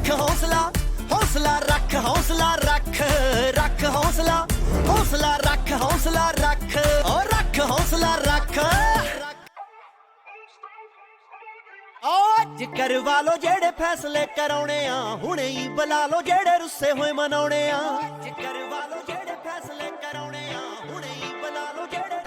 रख हौसला हौसला रख हौसला रख रख हौसला हौसला रख हौसला रख और रख हौसला रख ਅੱਜ ਕਰਵਾ ਲੋ ਜਿਹੜੇ ਫੈਸਲੇ ਕਰਾਉਣੇ ਆ ਹੁਣੇ ਹੀ ਬੁਲਾ ਲੋ ਜਿਹੜੇ ਰੁੱਸੇ ਹੋਏ ਮਨਾਉਣੇ ਆ ਅੱਜ ਕਰਵਾ ਲੋ ਜਿਹੜੇ ਫੈਸਲੇ ਕਰਾਉਣੇ ਆ ਹੁਣੇ ਹੀ ਬੁਲਾ ਲੋ ਜਿਹੜੇ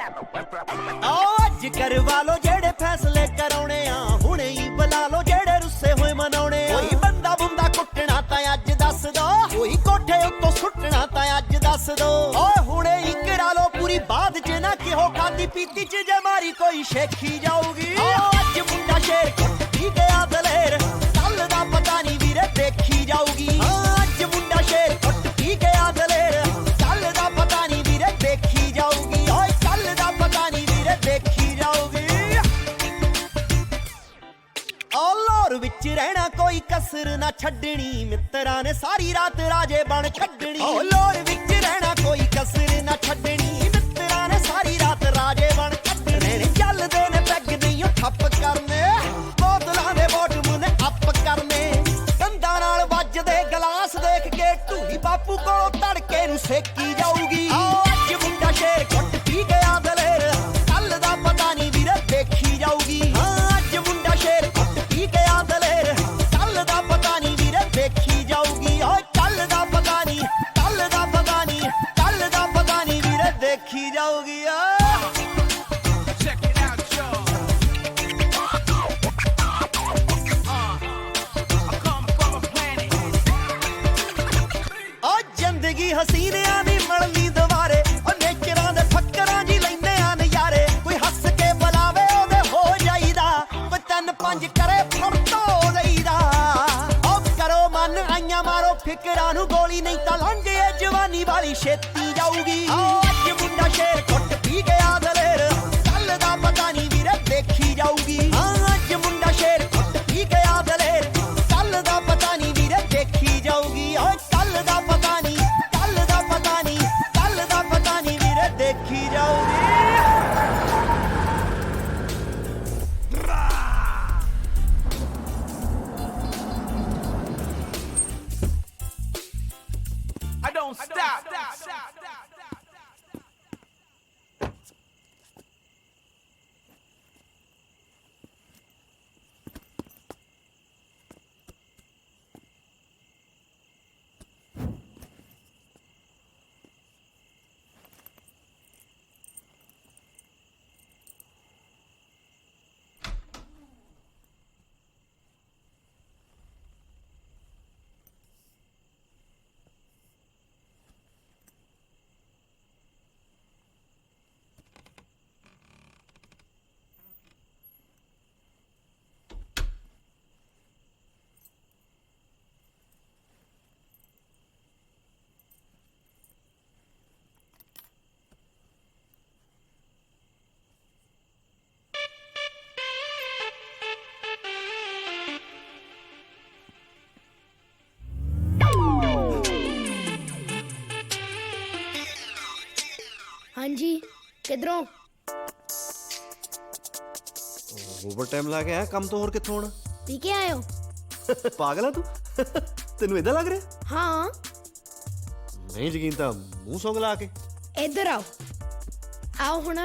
ਅੱਜ ਕਰਵਾ ਲੋ ਜਿਹੜੇ ਫੈਸਲੇ ਕਰਾਉਣੇ ਆ ਹੁਣੇ ਹੀ ਬੁਲਾ ਲੋ ਜਿਹੜੇ ਰੁੱਸੇ ਹੋਏ ਮਨਾਉਣੇ ਆ ਕੋਈ ਬੰਦਾ ਬੁੰਦਾ ਕੁੱਟਣਾ ਤਾਂ ਅੱਜ ਦੱਸ ਦੋ ਕੋਈ ਕੋਠੇ ਉੱਤੋਂ ਸੁੱਟਣਾ ਤਾਂ ਅੱਜ ਦੱਸ ਦੋ ਓਏ ਹੁਣੇ ਹੀ ਕਰਾ ਲੋ ਪੂਰੀ ਬਾਤ ਚ ਨਾ ਕਿਹੋ ਖਾਦੀ ਪੀਤੀ ਚ ਜੇ ਮਾਰੀ ਕੋਈ ਸ਼ੇਖੀ ਜਾਊਗੀ ਅੱਜ ਮੁੰਡਾ ਸ਼ੇਰ ਕੀ ਗਿਆ ਦਲੇਰ ਕੱਲ ਦਾ ਪਤਾ ਨਹੀਂ ਵੀਰੇ ਦੇਖੀ ਜਾਊਗੀ ਅੱਜ ਮੁੰਡਾ ਸ਼ੇਰ ਕੁੱਟ ਕੀ ਗਿਆ ਦਲੇਰ ਕੱਲ ਦਾ ਪਤਾ ਨਹੀਂ ਵੀਰੇ ਦੇਖੀ ਜਾਊਗੀ ਓਏ ਕੱਲ ਦਾ ਪਤਾ ਨਹੀਂ ਵੀਰੇ ਦੇਖੀ ਜਾਊਗੀ ਓ ਲੋਰ ਵਿੱਚ ਰਹਿਣਾ ਕੋਈ ਕਸਰ ਨਾ ਛੱਡਣੀ ਮਿੱਤਰਾਂ ਨੇ ਸਾਰੀ ਰਾਤ ਰਾਜੇ ਬਣ ਛੱਡਣੀ ਓ ਲੋਰ ਵਿੱਚ ਰਹਿਣਾ ਕੋਈ ਕਸਰ ਨਾ ਛੱਡਣੀ ਮਿੱਤਰਾਂ ਨੇ ਸਾਰੀ ਰਾਤ ਰਾਜੇ ਬਣ ਛੱਡਣੇ ਚੱਲਦੇ ਨੇ ਪੈਗ ਨਹੀਂ ਉਹ ਠੱਪ ਕਰਨੇ ਬੋਤਲਾਂ ਦੇ ਬੋਟਮ ਨੇ ਅੱਪ ਕਰਨੇ ਕੰਧਾਂ ਨਾਲ ਵੱਜਦੇ ਗਲਾਸ ਦੇਖ ਕੇ ਢੂਹੀ ਬਾਪੂ ਕੋਲੋਂ ਤੜਕੇ ਨੂੰ ਸੇਕੀ ਜਾਊਗੀ ਅੱਜ ਮੁੰਡਾ ਸ਼ੇਰ ਕੁੱਟ ਪੀ ਗਿਆ ਦਲੇਰ ਕੱਲ ਦਾ ਪਤਾ ਨਹੀਂ ਵੀਰੇ ਦੇਖੀ ਜਾਊਗੀ ਅੱਜ ਮੁੰਡਾ ਸ਼ੇਰ ਕੁੱਟ ਪੀ ਗਿਆ ਦਲੇਰ ਕੱਲ ਦਾ ਪਤਾ ਨਹੀਂ ਵੀਰੇ ਦੇਖੀ ਜਾਊਗੀ ਓਏ ਕੱਲ ਦਾ ਪਤਾ ਨਹੀਂ ਕੱਲ ਦਾ ਪਤਾ ਨਹੀਂ ਕੱਲ ਦਾ ਪਤਾ ਨਹੀਂ ਵੀਰੇ ਦੇਖੀ ਜਾਊਗੀ ਜ਼ਿੰਦਗੀ ਹਸੀਨਿਆਂ ਦੀ ਮਲਦੀ ਦੁਬਾਰੇ ਉਹ ਨੇਚਰਾਂ ਦੇ ਫੱਕਰਾਂ ਜੀ ਲੈਂਦੇ ਆ ਨਜ਼ਾਰੇ ਕੋਈ ਹੱਸ ਕੇ ਬੁਲਾਵੇ ਉਹਦੇ ਹੋ ਜਾਈਦਾ ਕੋਈ ਤਿੰਨ ਪੰਜ ਕਰੇ ਫੜ ਧੋ ਦੇਈਦਾ ਉਹ ਕਰੋ ਮਨ ਆਈਆਂ ਮਾਰੋ ਫਿਕਰਾਂ ਨੂੰ ਗੋਲੀ ਨਹੀਂ ਤਾਂ ਲੰਘ ਏ ਜਵਾਨੀ ਵਾਲੀ ਛੇਤੀ ਜਾਊਗੀ ਅੱਜ ਮੁੰਡਾ ਸ਼ੇਰ ਕੁੱਟ ਪੀ ਗਿਆ ਦਲੇਰ ਕੱਲ ਦਾ ਪਤਾ ਨਹੀਂ ਵੀਰੇ ਦੇਖੀ ਜਾਊਗੀ ਅੱਜ ਮੁੰਡਾ ਸ਼ੇਰ ਕੁੱਟ ਪੀ ਗਿਆ ਦਲੇਰ ਕੱਲ ਦਾ ਪਤਾ ਨਹੀਂ ਵੀਰੇ ਦੇਖੀ ਜਾਊਗੀ ਓਏ ਕੱਲ ਦਾ ਪਤਾ ਨਹੀਂ देखी जाओगी I don't stop. हाँ जी किधरों ओवर टाइम ला के आया काम तो और कित्थों होना पी के आए हो पागल है तू तेनू इधर लग रहा हाँ नहीं यकीन तो मुंह सौंग ला के इधर आओ आओ हुण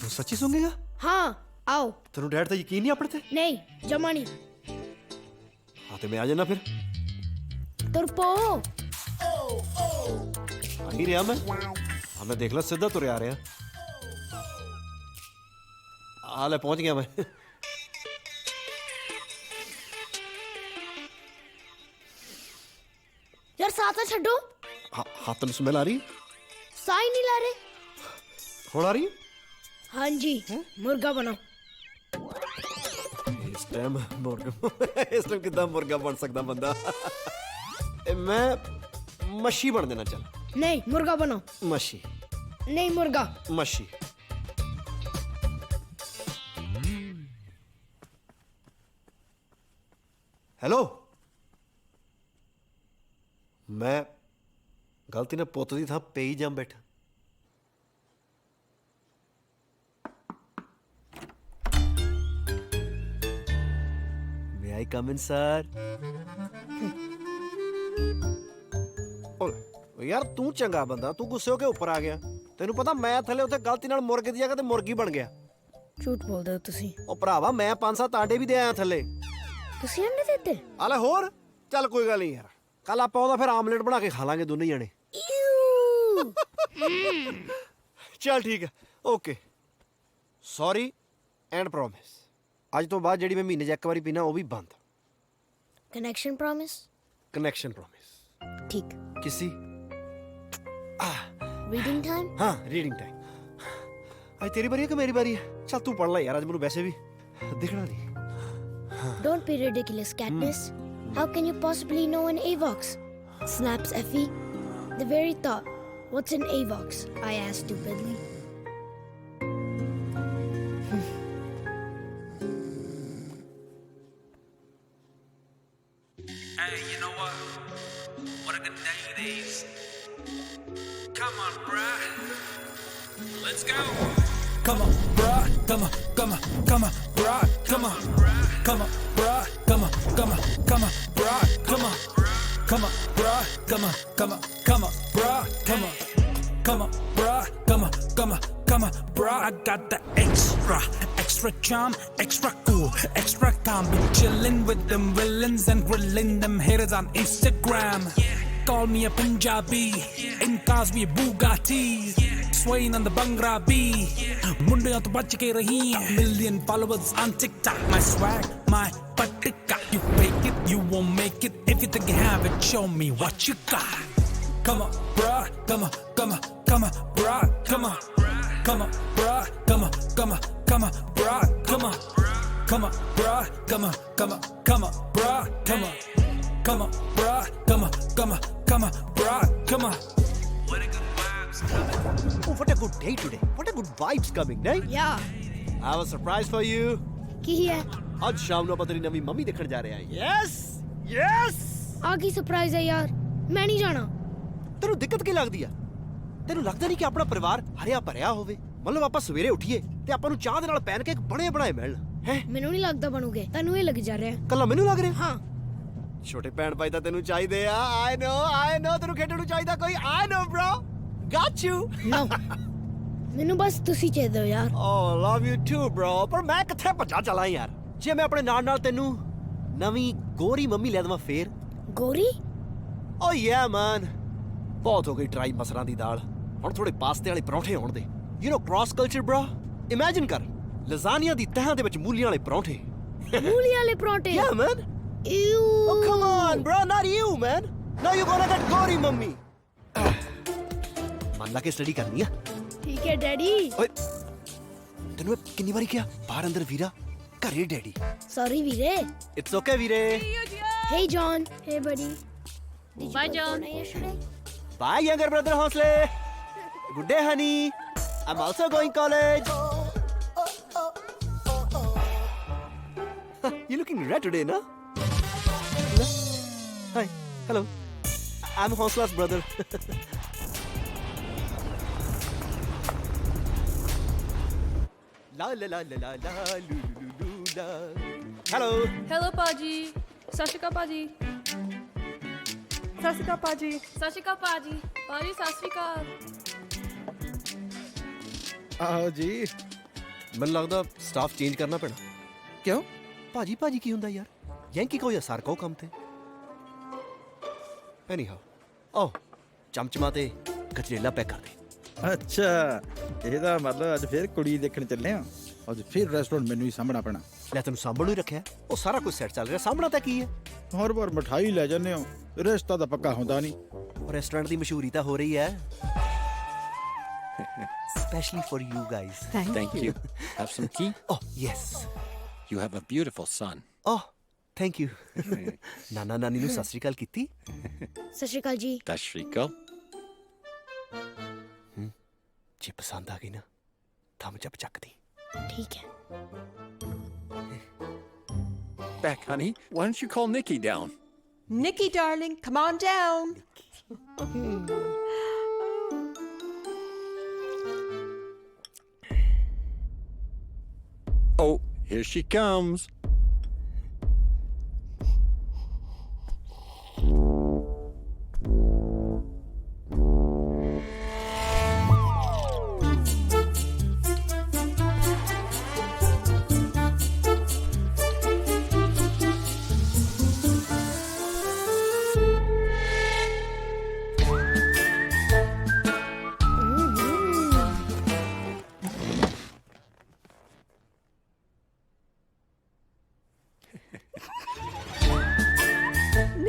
तू सच्ची सूंघेगा हाँ आओ तेनू डैड तो यकीन नहीं अपने ते नहीं जमा नहीं हाँ तो मैं आ जाना फिर तुर पो आ ही रहा मैं हाँ मैं देख ला सीधा तुरे आ रहा हाल है पहुंच गया मैं यार साथ छड्डो हाथ में स्मेल आ रही साई नहीं ला रहे हुण आ रही हाँ जी मुर्गा बनाओ इस टाइम मुर्गा इस टाइम कितना मुर्गा बन सकता बंदा मैं मच्छी बन देना चल नहीं मुर्गा बनाओ मच्छी नहीं मुर्गा मच्छी हेलो मैं गलती ने पुत दी थां पे ही जम बैठा I come in, sir? ਓਏ ਯਾਰ ਤੂੰ ਚੰਗਾ ਬੰਦਾ, ਤੂੰ ਗੁੱਸੇ ਹੋ ਕੇ ਉੱਪਰ ਆ ਗਿਆ। ਤੈਨੂੰ ਪਤਾ ਮੈਂ ਥੱਲੇ ਉੱਥੇ ਗਲਤੀ ਨਾਲ ਮੁਰਗੇ ਦੀ ਜਗ੍ਹਾ ਤੇ ਮੁਰਗੀ ਬਣ ਗਿਆ। ਝੂਠ ਬੋਲਦੇ ਹੋ ਤੁਸੀਂ। ਉਹ ਭਰਾਵਾ ਮੈਂ 5-7 ਆਂਡੇ ਵੀ ਦੇ ਆਇਆ ਥੱਲੇ। ਤੁਸੀਂ ਅੰਡੇ ਦਿੱਤੇ? ਆਲੇ ਹੋਰ ਚੱਲ ਕੋਈ ਗੱਲ ਨਹੀਂ ਯਾਰ, ਕੱਲ ਆਪਾਂ ਉਹਦਾ ਫਿਰ ਆਮਲੇਟ ਬਣਾ ਕੇ ਖਾ ਲਾਂਗੇ ਦੋਨੇ ਜਣੇ। ਚੱਲ ਠੀਕ ਹੈ, ਓਕੇ, ਸੌਰੀ ਐਂਡ ਪ੍ਰੋਮਿਸ। ਅੱਜ ਤੋਂ ਬਾਅਦ ਜਿਹੜੀ ਮੈਂ ਮਹੀਨੇ 'ਚ ਇੱਕ ਵਾਰੀ ਪੀਣਾ ਉਹ ਵੀ ਬੰਦ। Connection promise? Connection promise. ਠੀਕ। किसी रीडिंग टाइम? हाँ रीडिंग टाइम। आज तेरी बारी है कि मेरी बारी है? चल तू पढ़ ला यार, आज मुझे वैसे भी दिखना नहीं। Don't be ridiculous, Katniss. How can you possibly know an Avox? Snaps Effie. The very thought. What's an Avox? I asked stupidly. Hey, you know what? What a good day it is. Come on, bruh. Let's go. Come on, bruh, come on, come on, come on, bruh, come on, come on, bruh, come on, come on, come on, bruh, come on, come on, bruh, come on, come on, come on, bruh, come on, come on, bruh, come on, come on, come on, bruh. I got the extra charm, extra cool, extra calm. Be chillin' with them villains and grilling them haters on Instagram. Call me a Punjabi, in cars we Bugattis, swaying on the Bhangra beat. Mundiyan to bach ke rahi, million followers on TikTok. My swag, my patika. You fake it, you won't make it. If you think you have it, show me what you got. Come on, bruh, come on, come on, come on, bruh, come on, come on, bruh, come on, come on, come on, bruh, come on, come on, bruh, come on, come on, come on, bruh, come on. Come on, bruh, come on, come on, come on, bruh, come on. What a good vibes coming. Oh, what a good day today. What a good vibes coming, right? Yeah. I have a surprise for you. ਕੀ ਹੈ? ਅੱਜ ਸ਼ਾਮ ਨੂੰ ਆਪਾਂ ਤੇਰੀ ਨਵੀਂ mummy ਦੇਖਣ ਜਾ ਰਹੇ ਹਾਂ। Yes, yes. ਆ ਕੀ ਸਰਪ੍ਰਾਈਜ਼ ਹੈ ਯਾਰ? ਮੈਂ ਨਹੀਂ ਜਾਣਾ। ਤੈਨੂੰ ਦਿੱਕਤ ਕੀ ਲੱਗਦੀ ਆ? ਤੈਨੂੰ ਲੱਗਦਾ ਨਹੀਂ ਕਿ ਆਪਣਾ ਪਰਿਵਾਰ ਹਰਿਆ ਭਰਿਆ ਹੋਵੇ? ਮਤਲਬ ਆਪਾਂ ਸਵੇਰੇ ਉੱਠੀਏ ਤੇ ਆਪਾਂ ਨੂੰ ਚਾਹ ਦੇ ਨਾਲ ਪੈਨਕੇਕ ਬਣੇ ਬਣਾਏ ਮਿਲਣ, ਹੈ? ਮੈਨੂੰ ਨਹੀਂ ਲੱਗਦਾ ਬਣੂਗੇ, ਤੁਹਾਨੂੰ ਇਹ ਲੱਗ ਜਾ ਰਿਹਾ। ਕੱਲਾ ਮੈਨੂੰ ਲੱਗ ਰਿਹਾ? ਹਾਂ। ਛੋਟੇ ਭੈਣ ਭਾਈ ਤਾਂ ਤੈਨੂੰ ਚਾਹੀਦੇ ਆ। I know ਤੈਨੂੰ ਖੇਡਣ ਨੂੰ ਚਾਹੀਦਾ ਕੋਈ। I know bro, got you. No. ਮੈਨੂੰ ਬਸ ਤੁਸੀਂ ਚਾਹੀਦੇ ਹੋ ਯਾਰ। Oh, love you too bro, ਪਰ ਮੈਂ ਕਿੱਥੇ ਭੱਜਾ ਚਲਾਂ ਯਾਰ। ਜੇ ਮੈਂ ਆਪਣੇ ਨਾਲ ਤੈਨੂੰ ਨਵੀਂ ਗੋਰੀ ਮੰਮੀ ਲੈ ਦੇਵਾਂ ਫੇਰ? ਗੋਰੀ? Oh yeah man, ਬਹੁਤ ਹੋ ਗਈ ਟਰਾਈ ਮਸਰਾਂ ਦੀ ਦਾਲ, ਹੁਣ ਥੋੜੇ ਪਾਸਤੇ ਵਾਲੇ ਪਰੌਂਠੇ ਹੋਣ ਦੇ। You know cross culture bro, imagine ਕਰ ਲਜ਼ਾਨੀਆ ਦੀ ਤਹਾਂ ਦੇ ਵਿੱਚ ਮੂਲੀਆਂ ਵਾਲੇ ਪਰੌਂਠੇ। ਮੂਲੀ ਵਾਲੇ ਪਰੌਂਠੇ? Yeah man. Ew. Oh come on bro, not you man. Now you're gonna get ਗੋਰੀ ਮੰਮੀ। ਮੰਨ ਲਾ ਕੇ ਸਟੱਡੀ ਕਰਨੀ ਆ। ਠੀਕ ਹੈ ਡੈਡੀ। ਓਏ ਤੈਨੂੰ ਇਹ ਕਿੰਨੀ ਵਾਰੀ ਕਿਹਾ ਬਾਹਰ ਅੰਦਰ ਵੀਰਾ, ਘਰੇ ਡੈਡੀ। ਸੌਰੀ ਵੀਰੇ। It's okay ਵੀਰੇ। Hey John. Hey buddy. Bye, John. Yesterday? Bye younger brother Hosle. Good day honey. I'm also going college. You're looking red today, na? Hi. Hello. I'm Hosla's brother. La la la la la la lu lu lu la. Hello. Hello, Paji. ਸਤਿ ਸ਼੍ਰੀ ਅਕਾਲ ਭਾਜੀ। ਸਤਿ ਸ਼੍ਰੀ ਅਕਾਲ ਭਾਜੀ। ਸਤਿ ਸ਼੍ਰੀ ਅਕਾਲ ਭਾਜੀ। ਭਾਜੀ ਸਤਿ ਸ਼੍ਰੀ ਅਕਾਲ। ਆਓ ਜੀ। ਮੈਨੂੰ ਲੱਗਦਾ ਸਟਾਫ ਚੇਂਜ ਕਰਨਾ ਪੈਣਾ। ਕਿਉਂ? ਭਾਜੀ ਭਾਜੀ ਕੀ ਹੁੰਦਾ ਯਾਰ? ਯੈਂਕੀ ਕਹੋ ਜਾਂ ਸਰ ਕਹੋ ਕੰਮ ਤੇ। ਐਨੀਹਾਓ, ਓ ਚਮਚਮਾ ਤੇ ਗਜਰੇਲਾ ਪੈਕ ਕਰ ਦੇ। ਅੱਛਾ, ਇਹਦਾ ਮਤਲਬ ਅੱਜ ਫੇਰ ਕੁੜੀ ਦੇਖਣ ਚੱਲੇ ਆ। ਅੱਜ ਫੇਰ ਰੈਸਟੋਰੈਂਟ ਮੈਨੂੰ ਹੀ ਸਾਹਮਣਾ ਪੈਣਾ। ਲੈ ਤੈਨੂੰ ਸਾਂਭਣ ਨੂੰ ਹੀ ਰੱਖਿਆ, ਉਹ ਸਾਰਾ ਕੁਝ ਸੈੱਟ ਚੱਲ ਰਿਹਾ, ਸਾਹਮਣਾ ਤਾਂ ਕੀ ਹੈ? ਹਰ ਵਾਰ ਮਠਾਈ ਲੈ ਜਾਂਦੇ ਹੋ, ਰਿਸ਼ਤਾ ਤਾਂ ਪੱਕਾ ਹੁੰਦਾ ਨਹੀਂ। ਉਹ ਰੈਸਟੋਰੈਂਟ ਦੀ ਮਸ਼ਹੂਰੀ ਤਾਂ ਹੋ ਰਹੀ ਹੈ। Especially for you guys. Thank you. Have some tea? Oh, yes. You have a beautiful son. Oh, thank you. ਨਾਨਾ ਨਾਨੀ ਨੂੰ ਸਤਿ ਸ਼੍ਰੀ ਅਕਾਲ ਕੀਤੀ? ਸਤਿ ਸ਼੍ਰੀ ਅਕਾਲ ਜੀ। Dashriko. ਜੇ ਪਸੰਦ ਆ ਗਈ ਨਾ ਥੰਮ ਚੱਪ ਚੱਕਦੀ। ਠੀਕ ਹੈ। Beck, honey, why don't you call Nikki down? Nikki, darling, come on down. Oh, here she comes.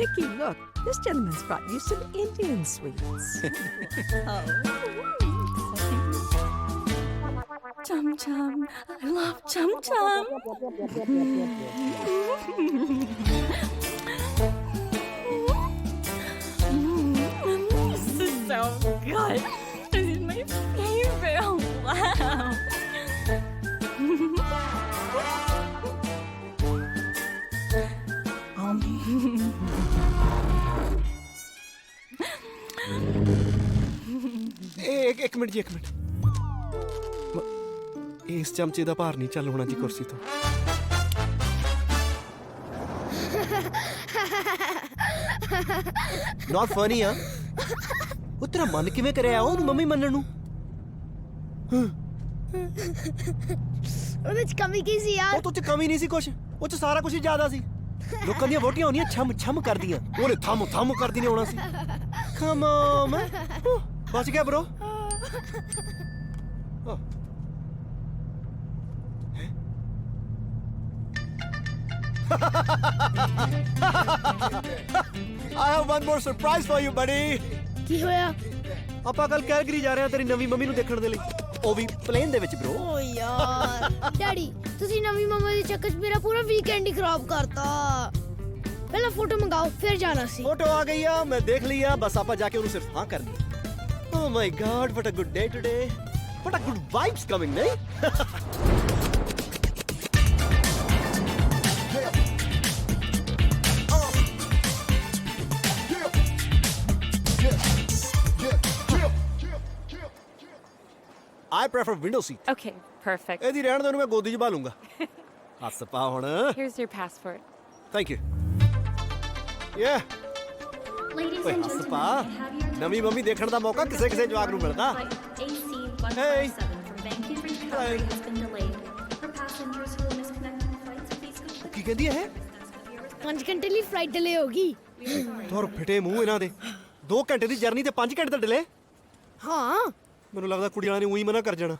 Nikki, look, this gentleman's brought you some Indian sweets. Chum chum. I love chum chum. This is so good. This is my favorite. Wow. ਇੱਕ minute ਜੀ ਇੱਕ minute ਇਸ ਚਮਚੇ ਦਾ ਭਾਰ ਨਹੀਂ ਚੱਲ ਹੋਣਾ ਜੀ ਕੁਰਸੀ ਤੋਂ ਨਾਟ ਫਨੀ ਆ ਉਹ ਤੇਰਾ ਮਨ ਕਿਵੇਂ ਕਰਿਆ ਉਹਨੂੰ ਮੰਮੀ ਮੰਨਣ ਨੂੰ ਉਹਦੇ ਚ ਕਮੀ ਕੀ ਸੀ ਯਾਰ? ਉਹ ਤੋਂ ਚ ਕਮੀ ਨਹੀਂ ਸੀ ਕੁਛ ਉਹ ਚ ਸਾਰਾ ਕੁਝ ਜ਼ਿਆਦਾ ਸੀ ਲੋਕਾਂ ਦੀਆਂ ਵੋਟੀਆਂ ਹੁੰਦੀਆਂ ਛਮ ਛਮ ਕਰਦੀਆਂ ਉਹਨੇ ਥਮ ਥਮ ਕਰਦੀ ਨੇ ਆਉਣਾ ਸੀ ਕਮ ਔਨ ਬਚ ਗਿਆ bro I have one more surprise for you, buddy. ਕੀ ਹੋਇਆ? ਆਪਾਂ ਕੱਲ ਕੈਲਗਰੀ ਜਾ ਰਹੇ ਹਾਂ ਤੇਰੀ ਨਵੀਂ ਮੰਮੀ ਨੂੰ ਦੇਖਣ ਦੇ ਲਈ ਉਹ ਵੀ ਪਲੇਨ ਦੇ ਵਿੱਚ bro ਓ ਯਾਰ ਡੈਡੀ ਤੁਸੀਂ ਨਵੀਂ ਮਮਾ ਦੇ ਚੱਕਰ 'ਚ ਮੇਰਾ ਪੂਰਾ ਵੀਕਐਂਡ ਹੀ ਖਰਾਬ ਕਰਤਾ ਪਹਿਲਾਂ ਫੋਟੋ ਮੰਗਾਓ ਫਿਰ ਜਾਣਾ ਸੀ ਫੋਟੋ ਆ ਗਈ ਆ ਮੈਂ ਦੇਖ ਲਈ ਆ ਬਸ ਆਪਾਂ ਜਾ ਕੇ ਉਹਨੂੰ ਸਿਰਫ ਹਾਂ ਕਰਨੀ ਓ my god what a good day today what a good vibes coming ਨਹੀਂ I prefer window seat. Okay, perfect. ਇਹਦੀ ਰਹਿਣ ਦੇ ਉਹਨੂੰ ਮੈਂ ਗੋਦੀ 'ਚ ਬਾ ਲੂੰਗਾ ਹੱਸ ਪਾ ਹੁਣ Here's your passport. Thank you yeah Ladies ਓਏ and ਹੱਸ gentlemen, ਪਾ I have your ਨਵੀਂ ਮੰਮੀ ਦੇਖਣ ਦਾ ਮੌਕਾ ਕਿਸੇ ਕਿਸੇ ਜਵਾਕ ਨੂੰ ਮਿਲਦਾ flight AC-157 from Vancouver to Calgary has been delayed. For passengers who will misconnect from flights, please complete ਕੀ ਕਹਿੰਦੀ ਇਹ 5 ਘੰਟੇ ਲਈ ਫਲਾਈਟ ਡਿਲੇ ਹੋ ਗਈ ਤੁਰ ਫਿਟੇ ਮੂੰਹ ਇਹਨਾਂ ਦੇ 2 ਘੰਟੇ ਦੀ ਜਰਨੀ ਤੇ 5 ਘੰਟੇ ਦਾ ਡਿਲੇ ਹਾਂ ਮੈਨੂੰ ਲੱਗਦਾ ਕੁੜੀ ਵਾਲਿਆਂ ਨੇ ਉਹੀ ਮਨਾ ਕਰ ਜਾਣਾ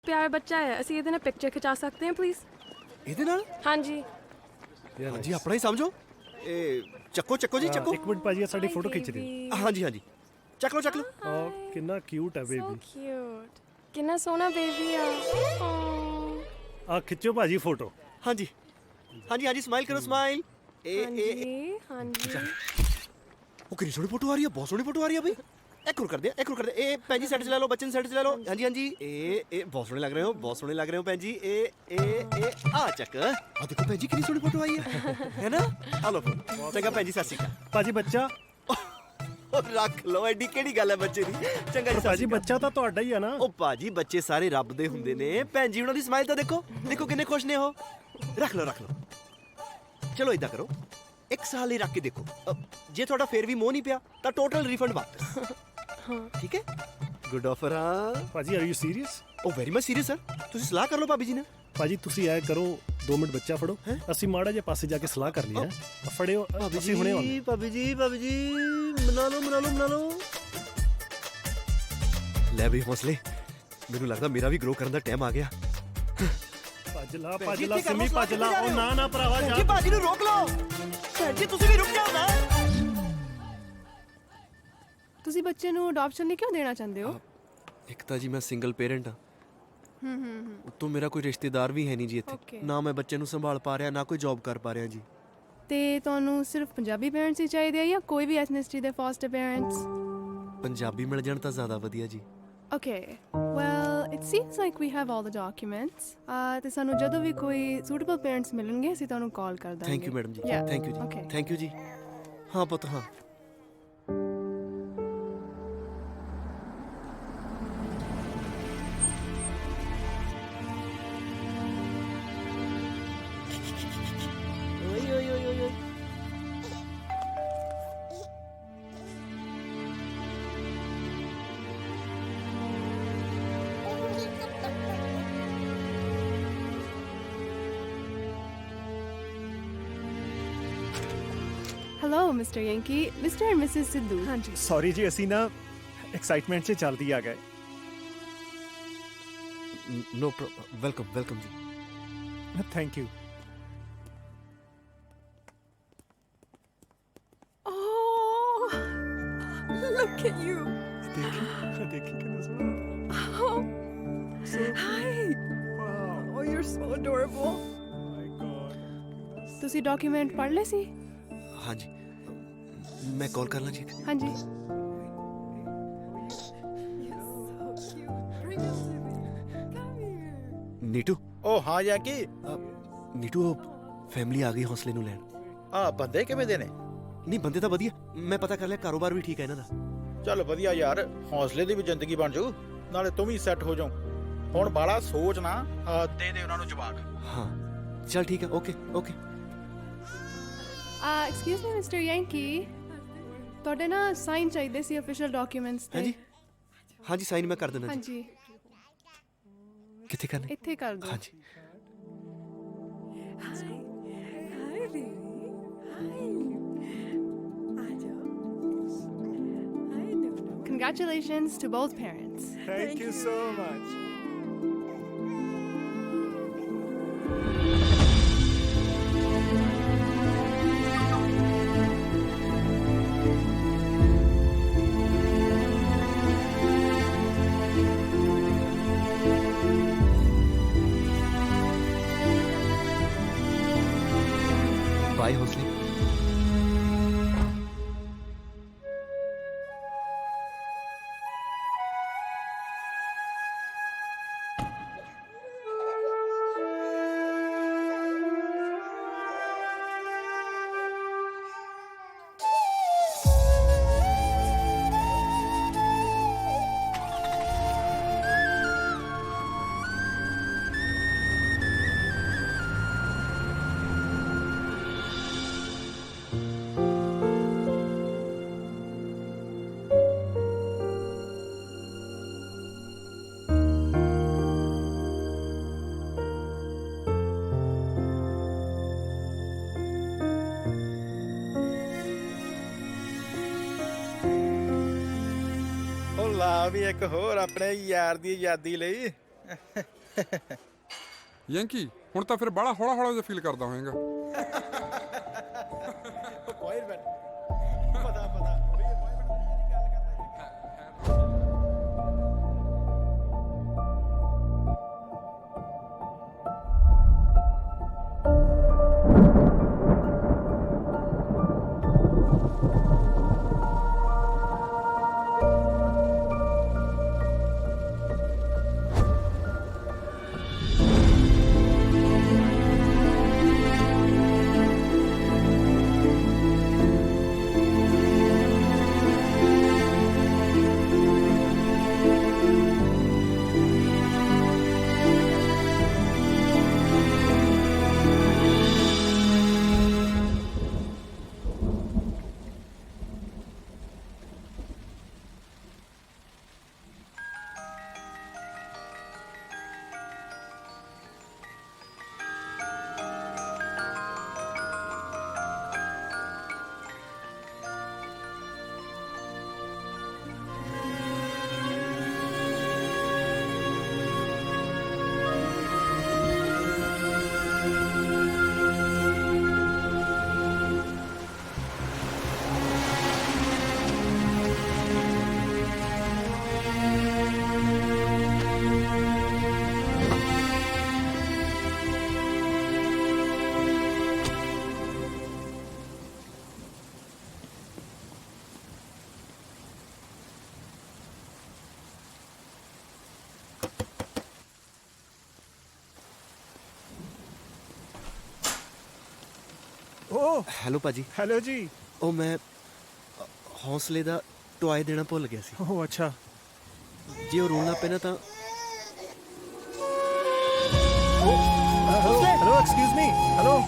ਪਿਆਰਾ ਬੱਚਾ ਹੈ, ਅਸੀਂ ਇਹਦੇ ਨਾਲ ਪਿਕਚਰ ਖਿਚਾ ਸਕਦੇ ਹਾਂ ਪਲੀਜ਼? ਇਹਦੇ ਨਾਲ? ਹਾਂਜੀ। ਹਾਂਜੀ ਆਪਣਾ ਹੀ ਸਮਝੋ। ਇਹ ਚੱਕੋ ਚੱਕੋ ਜੀ ਚੱਕੋ। ਇੱਕ ਮਿੰਟ ਭਾਜੀ ਸਾਡੀ ਫੋਟੋ ਖਿੱਚ ਰਹੇ। ਹਾਂਜੀ ਹਾਂਜੀ ਚੱਕ ਲਓ ਚੱਕ ਲਓ। ਕਿੰਨਾ ਕਿਊਟ ਹੈ ਸੋ ਬੇਬੀ। ਕਿਊਟ, ਕਿੰਨਾ ਸੋਹਣਾ ਬੇਬੀ ਆ। ਆ ਖਿੱਚੋ ਭਾਜੀ ਫੋਟੋ। ਹਾਂਜੀ ਹਾਂਜੀ ਹਾਂਜੀ ਸਮਾਈਲ ਕਰੋ ਸਮਾਈਲ। ਹਾਂਜੀ ਹਾਂਜੀ। ਉਹ ਕਿੰਨੀ ਸੋਹਣੀ ਫੋਟੋ ਆ ਰਹੀ ਹੈ, ਬਹੁਤ ਸੋਹਣੀ ਫੋਟੋ ਆ ਰਹੀ ਹੈ ਬਈ। ਇੱਕ ਹੋਰ ਕਰਦੇ ਇਹ ਭੈਣ ਜੀ ਸਾਈਡ 'ਚ ਲੈ ਲਓ, ਬੱਚੇ ਨੂੰ ਸਾਈਡ 'ਚ ਲੈ ਲਓ। ਹਾਂਜੀ ਹਾਂਜੀ ਇਹ ਬਹੁਤ ਸੋਹਣੇ ਲੱਗ ਰਹੇ ਹੋ, ਬਹੁਤ ਸੋਹਣੇ ਲੱਗ ਰਹੇ ਹੋ ਭੈਣ ਜੀ। ਇਹ ਆ ਚੱਕ ਆ ਦੇਖੋ ਭੈਣ ਜੀ ਕਿੰਨੀ ਸੋਹਣੀ ਫੋਟੋ ਆਈ ਹੈ ਨਾ। ਆ ਲਓ ਚੰਗਾ ਭੈਣ ਜੀ ਸਤਿ ਸ਼੍ਰੀ ਅਕਾਲ। ਭਾਜੀ ਬੱਚਾ ਉਹ ਰੱਖ ਲਓ, ਐਡੀ ਕਿਹੜੀ ਗੱਲ ਹੈ ਬੱਚੇ ਦੀ। ਚੰਗਾ ਜੀ ਭਾਜੀ ਬੱਚਾ ਤਾਂ ਤੁਹਾਡਾ ਹੀ ਆ ਨਾ। ਉਹ ਭਾਜੀ ਬੱਚੇ ਸਾਰੇ ਰੱਬ ਦੇ ਹੁੰਦੇ ਨੇ। ਭੈਣ ਜੀ ਉਹਨਾਂ ਦੀ ਸਮਾਈਲ ਤਾਂ ਦੇਖੋ, ਦੇਖੋ ਕਿੰਨੇ ਖੁਸ਼ ਨੇ ਉਹ। ਰੱਖ ਲਓ ਰੱਖ ਲਓ। ਚਲੋ ਇਦਾਂ ਕਰੋ, 1 ਸਾਲ ਲਈ ਰੱਖ ਕੇ ਦੇਖੋ, ਜੇ ਤੁਹਾਡਾ ਫੇਰ ਵੀ ਮੋਹ ਨਹੀਂ ਪਿਆ ਤਾਂ ਟੋਟਲ ਰਿਫੰਡ ਵਾਪਸ। ਠੀਕ ਹੈ, ਗੁੱਡ ਆਫਰ। ਹਾਂ ਭਾਜੀ ਆਰ ਯੂ ਸੀਰੀਅਸ? ਉਹ ਵੈਰੀ ਮਚ ਸੀਰੀਅਸ ਸਰ। ਤੁਸੀਂ ਸਲਾਹ ਕਰ ਲਓ ਭਾਬੀ ਜੀ ਨਾਲ। ਭਾਜੀ ਤੁਸੀਂ ਐ ਕਰੋ 2 ਮਿੰਟ ਬੱਚਾ ਫੜੋ, ਅਸੀਂ ਮਾੜਾ ਜਿਹਾ ਪਾਸੇ ਜਾ ਕੇ ਸਲਾਹ ਕਰ ਲਈਏ। ਫੜਿਓ ਅਸੀਂ ਹੁਣੇ ਆਉਂਦੇ। ਭਾਬੀ ਜੀ ਮਨਾ ਲਓ। ਲੈ ਵੀ ਹੌਸਲੇ, ਮੈਨੂੰ ਲੱਗਦਾ ਮੇਰਾ ਵੀ ਗਰੋ ਕਰਨ ਦਾ ਟਾਈਮ ਆ ਗਿਆ। ਭੱਜ ਲਾ ਸਿਮੀ ਭੱਜ ਲਾ। ਉਹ ਨਾ ਭਰਾਵਾ ਜਾ। ਭਾਜੀ ਨੂੰ ਰੋਕ ਲਓ। ਭੈਣ ਜੀ ਤੁਸੀਂ ਵੀ ਰੁਕ ਜਾਓ ਨਾ। ਤੁਸੀਂ ਬੱਚੇ ਨੂੰ ਅਡਾਪਸ਼ਨ ਲਈ ਕਿਉਂ ਦੇਣਾ ਚਾਹੁੰਦੇ ਹੋ? ਇੱਕ ਤਾਂ ਜੀ ਮੈਂ ਸਿੰਗਲ ਪੇਰੈਂਟ ਹਾਂ, ਉੱਤੋਂ ਮੇਰਾ ਕੋਈ ਰਿਸ਼ਤੇਦਾਰ ਵੀ ਹੈ ਨਹੀਂ ਜੀ ਇੱਥੇ। ਨਾ ਮੈਂ ਬੱਚੇ ਨੂੰ ਸੰਭਾਲ ਪਾ ਰਿਹਾ, ਨਾ ਕੋਈ ਜੌਬ ਕਰ ਪਾ ਰਿਹਾ ਜੀ। ਤੇ ਤੁਹਾਨੂੰ ਸਿਰਫ ਪੰਜਾਬੀ ਪੇਰੈਂਟਸ ਹੀ ਚਾਹੀਦੇ ਆ ਜਾਂ ਕੋਈ ਵੀ ਐਥਨਿਸਿਟੀ ਦੇ ਫੋਸਟਰ ਪੇਰੈਂਟਸ? ਪੰਜਾਬੀ ਮਿਲ ਜਾਣ ਤਾਂ ਜ਼ਿਆਦਾ ਵਧੀਆ ਜੀ। Okay, well, it seems like we have all the documents. ਤੇ ਸਾਨੂੰ ਜਦੋਂ ਵੀ ਕੋਈ suitable parents ਮਿਲਣਗੇ ਅਸੀਂ ਤੁਹਾਨੂੰ ਕਾਲ ਕਰ ਦਾਂਗੇ। ਥੈਂਕ ਯੂ ਮੈਡਮ ਜੀ। Yeah. ਥੈਂਕ ਯੂ ਜੀ। Okay. ਥੈਂਕ ਯੂ ਜੀ। ਹਾਂ ਪੁੱਤ ਹਾਂ। ਓਏ Hello, Mr. Yankee. Mr. and Mrs. Sidhu. ਹਾਂਜੀ। ਸੌਰੀ ਜੀ ਅਸੀਂ ਨਾ ਐਕਸਾਈਟਮੈਂਟ 'ਚ ਜਲਦੀ ਆ ਗਏ। ਨੋ ਵੈਲਕਮ ਜੀ। Thank you. Oh, look at you. ਦੇਖੀ ਕਿੰਨਾ ਸੋਹਣਾ। Oh, hi. Wow. Oh, you're so adorable. My god. ਤੁਸੀਂ ਡਾਕੂਮੈਂਟ ਪੜ੍ਹ ਲਏ ਸੀ? ਹਾਂਜੀ ਮੈਂ ਕਾਲ ਕਰ ਲਾਂ ਜੀ। ਹਾਂਜੀ। ਨੀਟੂ। ਉਹ ਹਾਂ ਜਾਂ ਕੀ ਨੀਟੂ ਉਹ ਫੈਮਿਲੀ ਆ ਗਈ ਹੌਸਲੇ ਨੂੰ ਲੈਣ। ਆ ਬੰਦੇ ਕਿਵੇਂ ਦੇ ਨੇ? ਨਹੀਂ ਬੰਦੇ ਤਾਂ ਵਧੀਆ, ਮੈਂ ਪਤਾ ਕਰ ਲਿਆ, ਕਾਰੋਬਾਰ ਵੀ ਠੀਕ ਹੈ ਇਹਨਾਂ ਦਾ। ਚੱਲ ਵਧੀਆ ਯਾਰ, ਹੌਸਲੇ ਦੀ ਵੀ ਜ਼ਿੰਦਗੀ ਬਣ ਜਾਊ, ਨਾਲੇ ਤੂੰ ਵੀ ਸੈੱਟ ਹੋ ਜਾਊ। ਹੁਣ ਬਾਲਾ ਸੋਚ ਨਾ, ਦੇ ਉਹਨਾਂ ਨੂੰ ਜਵਾਬ। ਹਾਂ ਚੱਲ ਠੀਕ ਹੈ। Okay. Excuse me, Mr. Yankee. ਤੁਹਾਡੇ ਨਾ ਸਾਈਨ ਚਾਹੀਦੇ ਸੀ ਅਫੀਸ਼ੀਅਲ ਡਾਕੂਮੈਂਟਸ ਤੇ। ਹਾਂਜੀ ਸਾਈਨ ਮੈਂ ਕਰ ਦਿੰਦਾ ਜੀ। ਹਾਂਜੀ ਕਿੱਥੇ ਕਰਨੇ? ਇੱਥੇ ਕਰ ਦਿਓ। ਹਾਂਜੀ। Congratulations to both parents. Thank you so much. Bye ਹੌਸਲੇ। ਲਾ ਵੀ ਇੱਕ ਹੋਰ ਆਪਣੇ ਯਾਰ ਦੀ ਆਜ਼ਾਦੀ ਲਈ। ਯੰਕੀ ਹੁਣ ਤਾਂ ਫਿਰ ਬੜਾ ਹੌਲਾ ਹੌਲਾ ਜਿਹਾ ਫੀਲ ਕਰਦਾ ਹੋਵੇਂਗਾ। ਅਪਾਇੰਟਮੈਂਟ ਪਤਾ ਉਹਦੀ ਅਪਾਇੰਟਮੈਂਟ ਦੀ ਗੱਲ ਕਰਦਾ। ਓ ਹੈਲੋ ਭਾਜੀ। ਹੈਲੋ ਜੀ। ਉਹ ਮੈਂ ਹੌਸਲੇ ਦਾ ਟੋਏ ਦੇਣਾ ਭੁੱਲ ਗਿਆ ਸੀ। ਓ ਅੱਛਾ। ਜੇ ਉਹ ਰੋਣਾ ਪੈਣਾ ਤਾਂ ਹੈਲੋ ਐਕਸਕਿਊਜ਼ ਮੀ। ਹੈਲੋ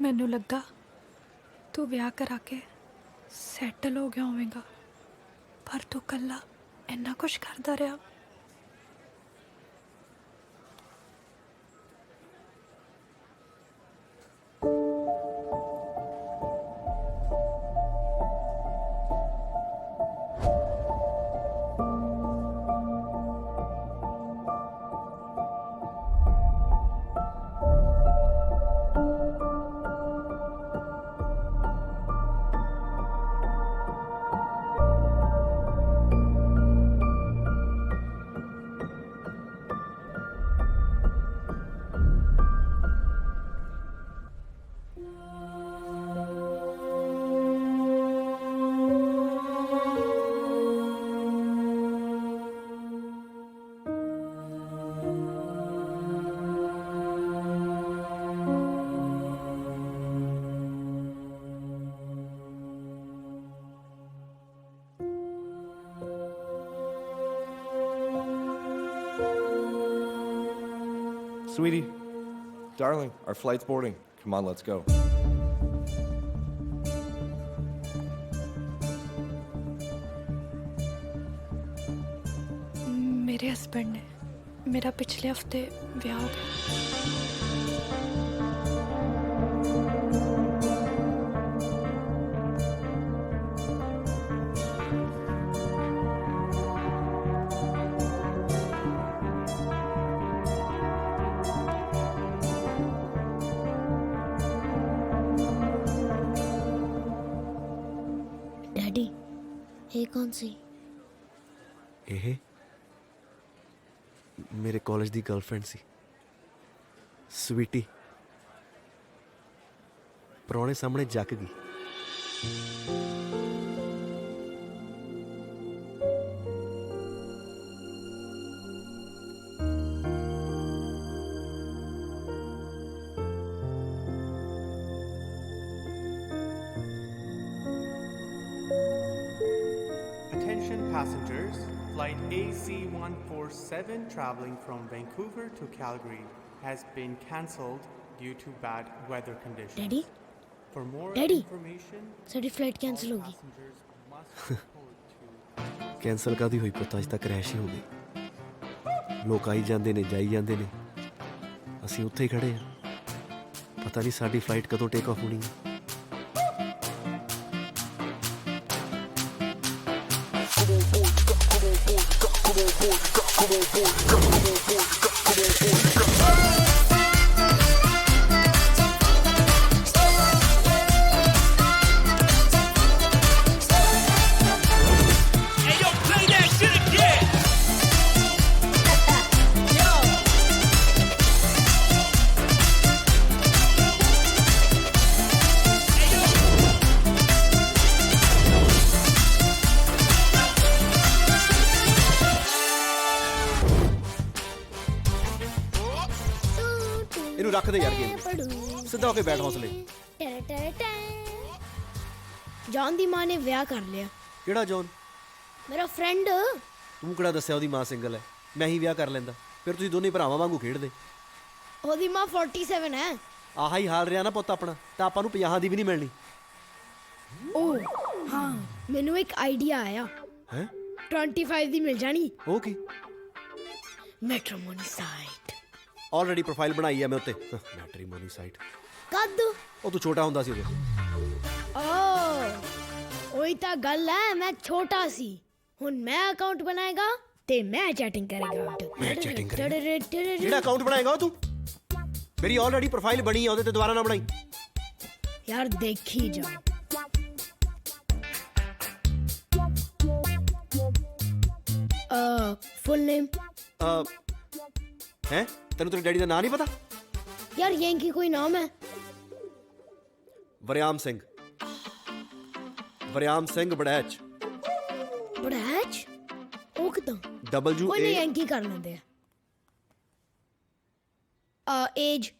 ਮੈਨੂੰ ਲੱਗਾ ਤੂੰ ਵਿਆਹ ਕਰਾ ਕੇ ਸੈਟਲ ਹੋ ਗਿਆ ਹੋਵੇਂਗਾ, ਪਰ ਤੂੰ ਕੱਲਾ ਇੰਨਾ ਕੁਛ ਕਰਦਾ ਰਿਹਾ। Sweetie, darling, our flight's boarding. Come on, let's go. मेरे हस्बैंड ने मेरा पिछले हफ्ते ब्याह हो गया। डैडी ये कौन सी? ਇਹ ਮੇਰੇ ਕਾਲਜ ਦੀ ਗਰਲਫ੍ਰੈਂਡ ਸੀ, ਸਵੀਟੀ। ਪ੍ਰਾਹੁਣੇ ਸਾਹਮਣੇ ਜੱਕ ਗਈ। Attention passengers, flight AC-147 traveling from Vancouver to Calgary has been cancelled due to bad weather conditions. Daddy? For more Daddy? information, ਸਾਡੀ ਫਲਾਈਟ ਕੈਂਸਲ ਹੋ ਗਈ। passengers must report to cancel ਕਾਦੀ ਹੋਈ ਪਤਾ, ਅੱਜ ਤੱਕ ਕ੍ਰੈਸ਼ ਹੀ ਹੋ ਗਈ। ਲੋਕ ਆਈ ਜਾਂਦੇ ਨੇ, ਜਾਈ ਜਾਂਦੇ ਨੇ, ਅਸੀਂ ਉੱਥੇ ਹੀ ਖੜੇ ਆ। ਪਤਾ ਨਹੀਂ ਸਾਡੀ ਫਲਾਈਟ ਕਦੋਂ ਟੇਕ ਆਫ ਹੋਣੀ ਹੈ। ਇਹਨੂੰ ਰੱਖ ਦੇ ਯਾਰ ਗੇਮ। ਸਿੱਧਾ ਹੋ ਕੇ ਬੈਠ ਹੌਸਲੇ। ਜੌਨ ਦੀ ਮਾਂ ਨੇ ਵਿਆਹ ਕਰ ਲਿਆ। ਕਿਹੜਾ ਜੌਨ? ਮੇਰਾ ਫਰੈਂਡ। ਤੂੰ ਕਿਹੜਾ ਦੱਸਿਆ ਉਹਦੀ ਮਾਂ ਸਿੰਗਲ ਹੈ? ਮੈਂ ਹੀ ਵਿਆਹ ਕਰ ਲੈਂਦਾ, ਫਿਰ ਤੁਸੀਂ ਦੋਨੇ ਭਰਾਵਾਂ ਵਾਂਗੂ ਖੇਡਦੇ। ਉਹਦੀ ਮਾਂ 47 ਹੈ। ਆਹਾ ਹੀ ਹਾਲ ਰਿਹਾ ਨਾ ਪੁੱਤ ਆਪਣਾ, ਤਾਂ ਆਪਾਂ ਨੂੰ 50 ਦੀ ਵੀ ਨਹੀਂ ਮਿਲਣੀ। ਓ ਹਾਂ, ਮੈਨੂੰ ਇੱਕ ਆਈਡੀਆ ਆਇਆ। ਹੈ? 25 ਦੀ ਮਿਲ ਜਾਣੀ। ਉਹ ਕੀ? ਮੈਟਰੋਮੋਨੀ ਸਾਈਟ। ਆਲਰੇਡੀ ਪ੍ਰੋਫਾਈਲ ਬਣਾਈ ਆ ਮੈਂ ਉੱਤੇ। ਮੈਟਰੀਮੋਨੀ ਸਾਈਟ। ਕਦ? ਉਹ ਤੂੰ ਛੋਟਾ ਹੁੰਦਾ ਸੀ ਉਦੋਂ। ਉਹੀ ਤਾਂ ਗੱਲ ਹੈ, ਮੈਂ ਛੋਟਾ ਸੀ। ਹੁਣ ਮੈਂ ਅਕਾਊਂਟ ਬਣਾਏਗਾ ਤੇ ਮੈਂ ਚੈਟਿੰਗ ਕਰੇਗਾ। ਮੈਂ ਚੈਟਿੰਗ ਕਰੇਗਾ? ਜਿਹੜਾ ਅਕਾਊਂਟ ਬਣਾਏਗਾ ਉਹ ਤੂੰ? ਮੇਰੀ ਆਲਰੇਡੀ ਪ੍ਰੋਫਾਈਲ ਬਣੀ ਆ, ਉਹਦੇ ਤੇ ਦੁਬਾਰਾ ਨਾ ਬਣਾਈ। ਯਾਰ ਦੇਖੀ ਜਾ। ਫੁੱਲ ਨੇਮ ਹੈ? ਤੈਨੂੰ ਤੇਰੇ ਡੈਡੀ ਦਾ ਨਾਂ ਨਹੀਂ ਪਤਾ? ਯਾਰ ਯੈਂਕੀ ਕੋਈ ਨਾਮ ਹੈ? ਵਰਿਆਮ ਸਿੰਘ। ਵਰਿਆਮ ਸਿੰਘ ਬੜੈਚ। ਬੜੈਚ? ਉਹ ਕਿਦਾਂ? WA ਕੋਈ ਨਹੀਂ, ਯੈਂਕੀ ਕਰ ਲੈਂਦੇ ਆ। ਏਜ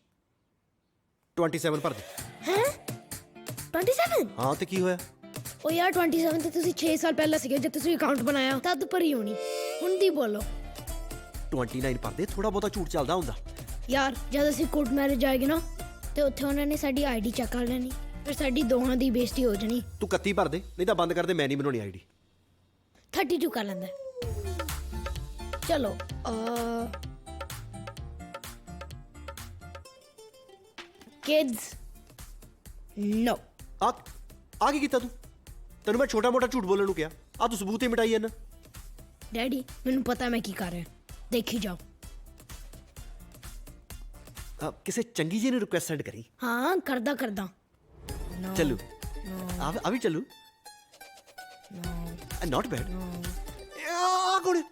27 ਭਰ ਦੇ। ਹੈ? 27? ਹਾਂ ਤੇ ਕੀ ਹੋਇਆ? ਉਹ ਯਾਰ 27 ਤੇ ਤੁਸੀਂ 6 ਸਾਲ ਪਹਿਲਾਂ ਸੀਗੇ ਜਦ ਤੁਸੀਂ ਅਕਾਊਂਟ ਬਣਾਇਆ, ਤਦ ਭਰੀ ਹੋਣੀ। ਹੁਣ ਦੀ ਬੋਲੋ। 29 ਭਰ ਦੇ, ਥੋੜਾ ਬਹੁਤਾ ਝੂਠ ਚੱਲਦਾ ਹੁੰਦਾ। ਯਾਰ ਜਦ ਅਸੀਂ ਕੋਰਟ ਮੈਰਿਜ ਆਏਗੀ ਨਾ ਤੇ ਉੱਥੇ ਉਹਨਾਂ ਨੇ ਸਾਡੀ ਆਈਡੀ ਚੈੱਕ ਕਰ ਲੈਣੀ, ਫਿਰ ਸਾਡੀ ਦੋਹਾਂ ਦੀ ਬੇਇੱਜ਼ਤੀ ਹੋ ਜਾਣੀ। ਤੂੰ 31 ਭਰ ਦੇ, ਨਹੀਂ ਤਾਂ ਬੰਦ ਕਰ ਦੇ, ਮੈਂ ਨਹੀਂ ਬਣਾਉਣੀ ਆਈਡੀ। 32 ਕਰ ਲੈਂਦਾ। ਚਲੋ ਕਿਡਸ ਨੋ। ਆ ਕੀ ਕੀਤਾ ਤੂੰ? ਤੈਨੂੰ ਮੈਂ ਛੋਟਾ ਮੋਟਾ ਝੂਠ ਬੋਲਣ ਨੂੰ ਕਿਹਾ, ਆ ਤੂੰ ਸਬੂਤ ਹੀ ਮਿਟਾਈ ਜਾਂਦਾ। ਡੈਡੀ ਮੈਨੂੰ ਪਤਾ ਮੈਂ ਕੀ ਕਰ ਰਿਹਾ, ਦੇਖੀ ਜਾਓ। ਕਿਸੇ ਚੰਗੀ ਜੀ ਨੂੰ ਰਿਕੁਐਸਟ ਸੈਂਡ ਕਰੀ। ਹਾਂ ਕਰਦਾ। ਚੱਲੂ ਆ ਵੀ ਚੱਲੂ। ਨਾਟ ਬੈਡ। ਆ ਕੋਣ?